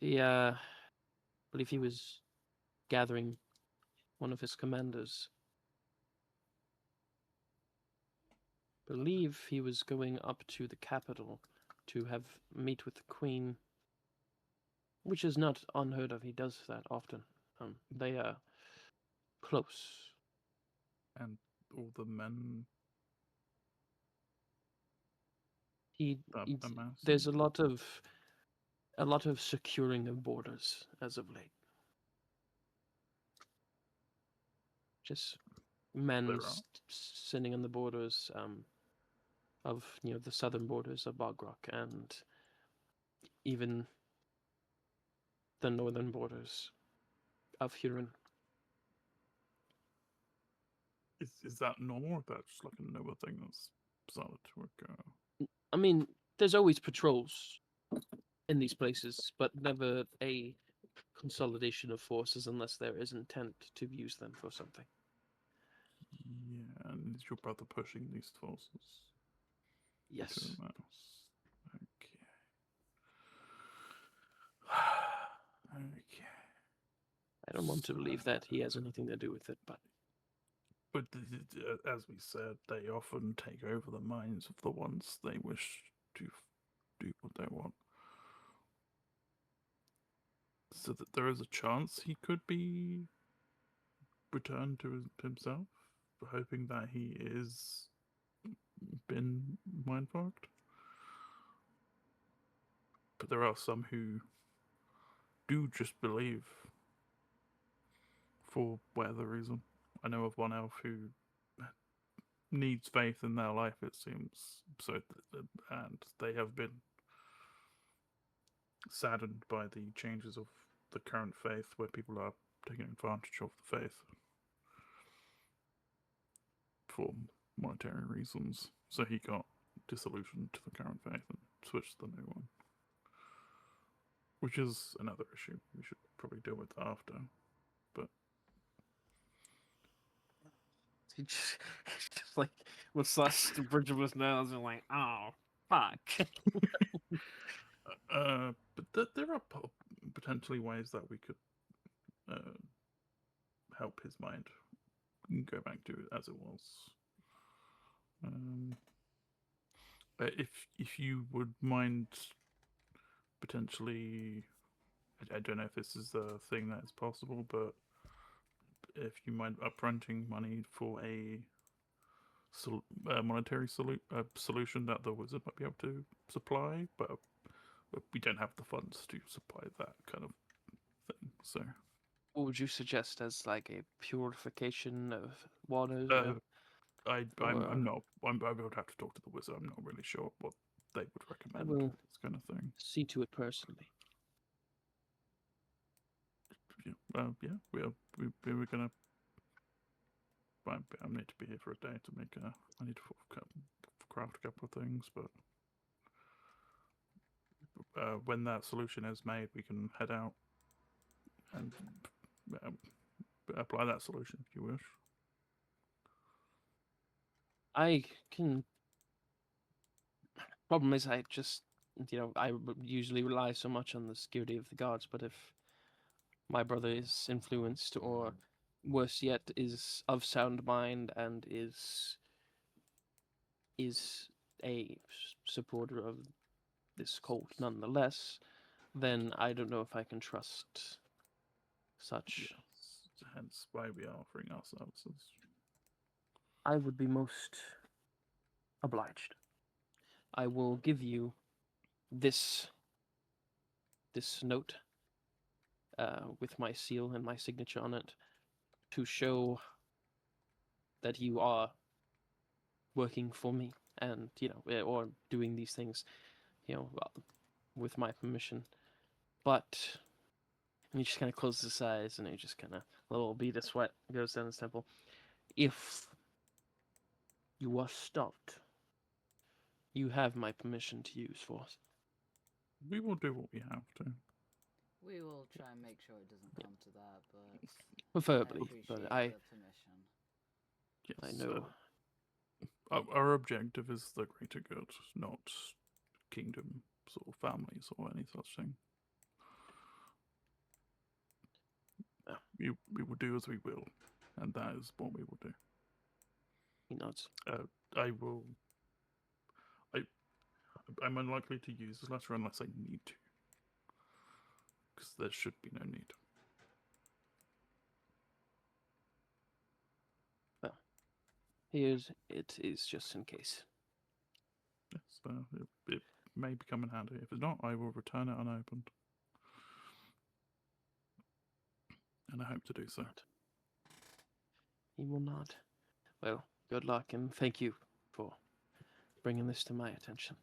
I believe he was gathering one of his commanders. Believe he was going up to the capital to meet with the queen, which is not unheard of. He does that often. They are close. And all the men. There's a lot of securing of borders as of late. Just men sitting on the borders of the southern borders of Bogrock and even the northern borders of Huron. Is that normal, or is that just like another thing that's started to occur? I mean, there's always patrols in these places, but never a consolidation of forces unless there is intent to use them for something. Yeah, and is your brother pushing these forces? Yes. Okay. Okay. I don't want to believe that he has anything to do with it, but as we said, they often take over the minds of the ones they wish to do what they want. So that there is a chance he could be returned to himself, hoping that he is been mind-fucked. But there are some who do just believe for whatever reason. I know of one elf who needs faith in their life, it seems, and they have been saddened by the changes of the current faith, where people are taking advantage of the faith for monetary reasons. So he got disillusioned to the current faith and switch to the new one, which is another issue we should probably deal with after. But He just like with such the bridge of his nose and like, oh fuck. but there are potentially ways that we could help his mind go back to it as it was. If you would mind potentially, I don't know if this is a thing that is possible, but if you mind upfronting money for a monetary solution that the wizard might be able to supply, but we don't have the funds to supply that kind of thing. So, What would you suggest as like a purification of waters? I Or- would have to talk to the wizard. I'm not really sure what they would recommend. will- This kind of thing. see to it personally. Yeah, we're gonna. I need to be here for a day to make a. I need to craft a couple of things, but when that solution is made, we can head out and apply that solution if you wish. I can. Problem is, I just I usually rely so much on the security of the guards, but if my brother is influenced, or worse yet, is of sound mind and is a supporter of this cult nonetheless, then I don't know if I can trust such. Yes, hence why we are offering our services. I would be most obliged. I will give you this note with my seal and my signature on it to show that you are working for me and or doing these things with my permission. But he just kind of closes his eyes and he just kind of a little bead of sweat goes down his temple. If you are stopped, you have my permission to use force. We will do what we have to. We will try and make sure it doesn't come to that, but Preferably, I appreciate but the permission. Yes, I know. Our objective is the greater good, not kingdom or families or any such thing. Yeah. We will do as we will, and that is what we will do. He nods. I'm unlikely to use this letter unless I need to, because there should be no need. Well, it is just in case. Yes, it may become in handy. If it's not, I will return it unopened, and I hope to do so. He will not. Well, good luck and thank you for bringing this to my attention.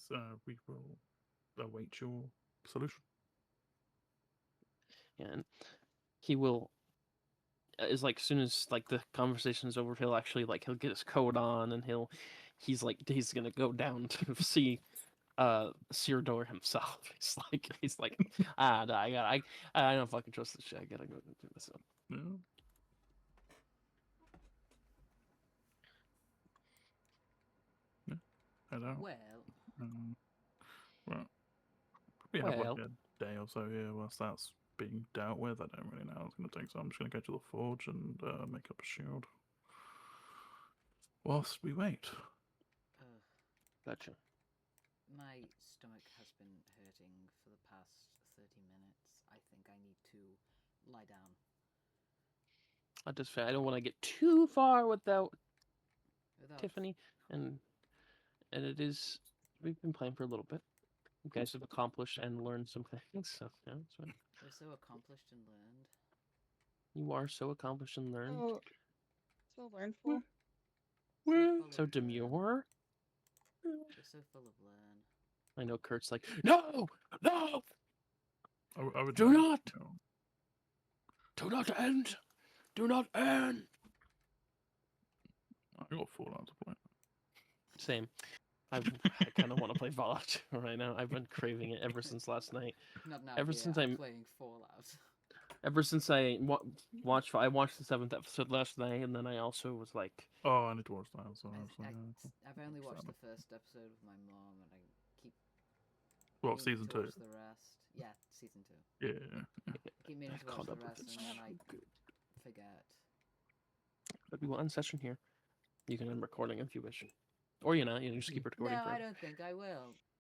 So we will await your solution. And he will is like as soon as like the conversation is over, he'll actually he'll get his coat on and he's gonna go down to see Sirdor himself. He's like no, I don't fucking trust this shit. I gotta go do this up. Yeah. I don't. Well, Well, probably have like a day or so here whilst that's being dealt with. I don't really know how it's going to take, so I'm just going to go to the forge and make up a shield whilst we wait. Gotcha. my stomach has been hurting for the past 30 minutes. I think I need to lie down. I don't want to get too far without Tiffany, and it is we've been playing for a little bit. You guys have accomplished and learned some things, so yeah, that's fine. We're so accomplished and learned. You are so accomplished and learned. So learnful. So demure. We're so full of learn. I know Kurt's like, no! I would Do not! You know, Do not end! Do not end! I got 4 hours to play. Same. I kind of want to play Fallout right now. I've been craving it ever since last night. Not now. Ever Here, since I'm I playing Fallout. ever since I watched the 7th episode last night, and then I also was like, Oh, I need to watch that as well. I've only watched Fair the first episode with my mom, and I keep Well, meaning season to 2. watch the rest. Yeah, season 2. Yeah. Keep meaning to watch caught the up with rest, it. and then I So good. forget. But we will end session here. You can end recording if you wish, or you know, just keep recording. No, for I don't think I will.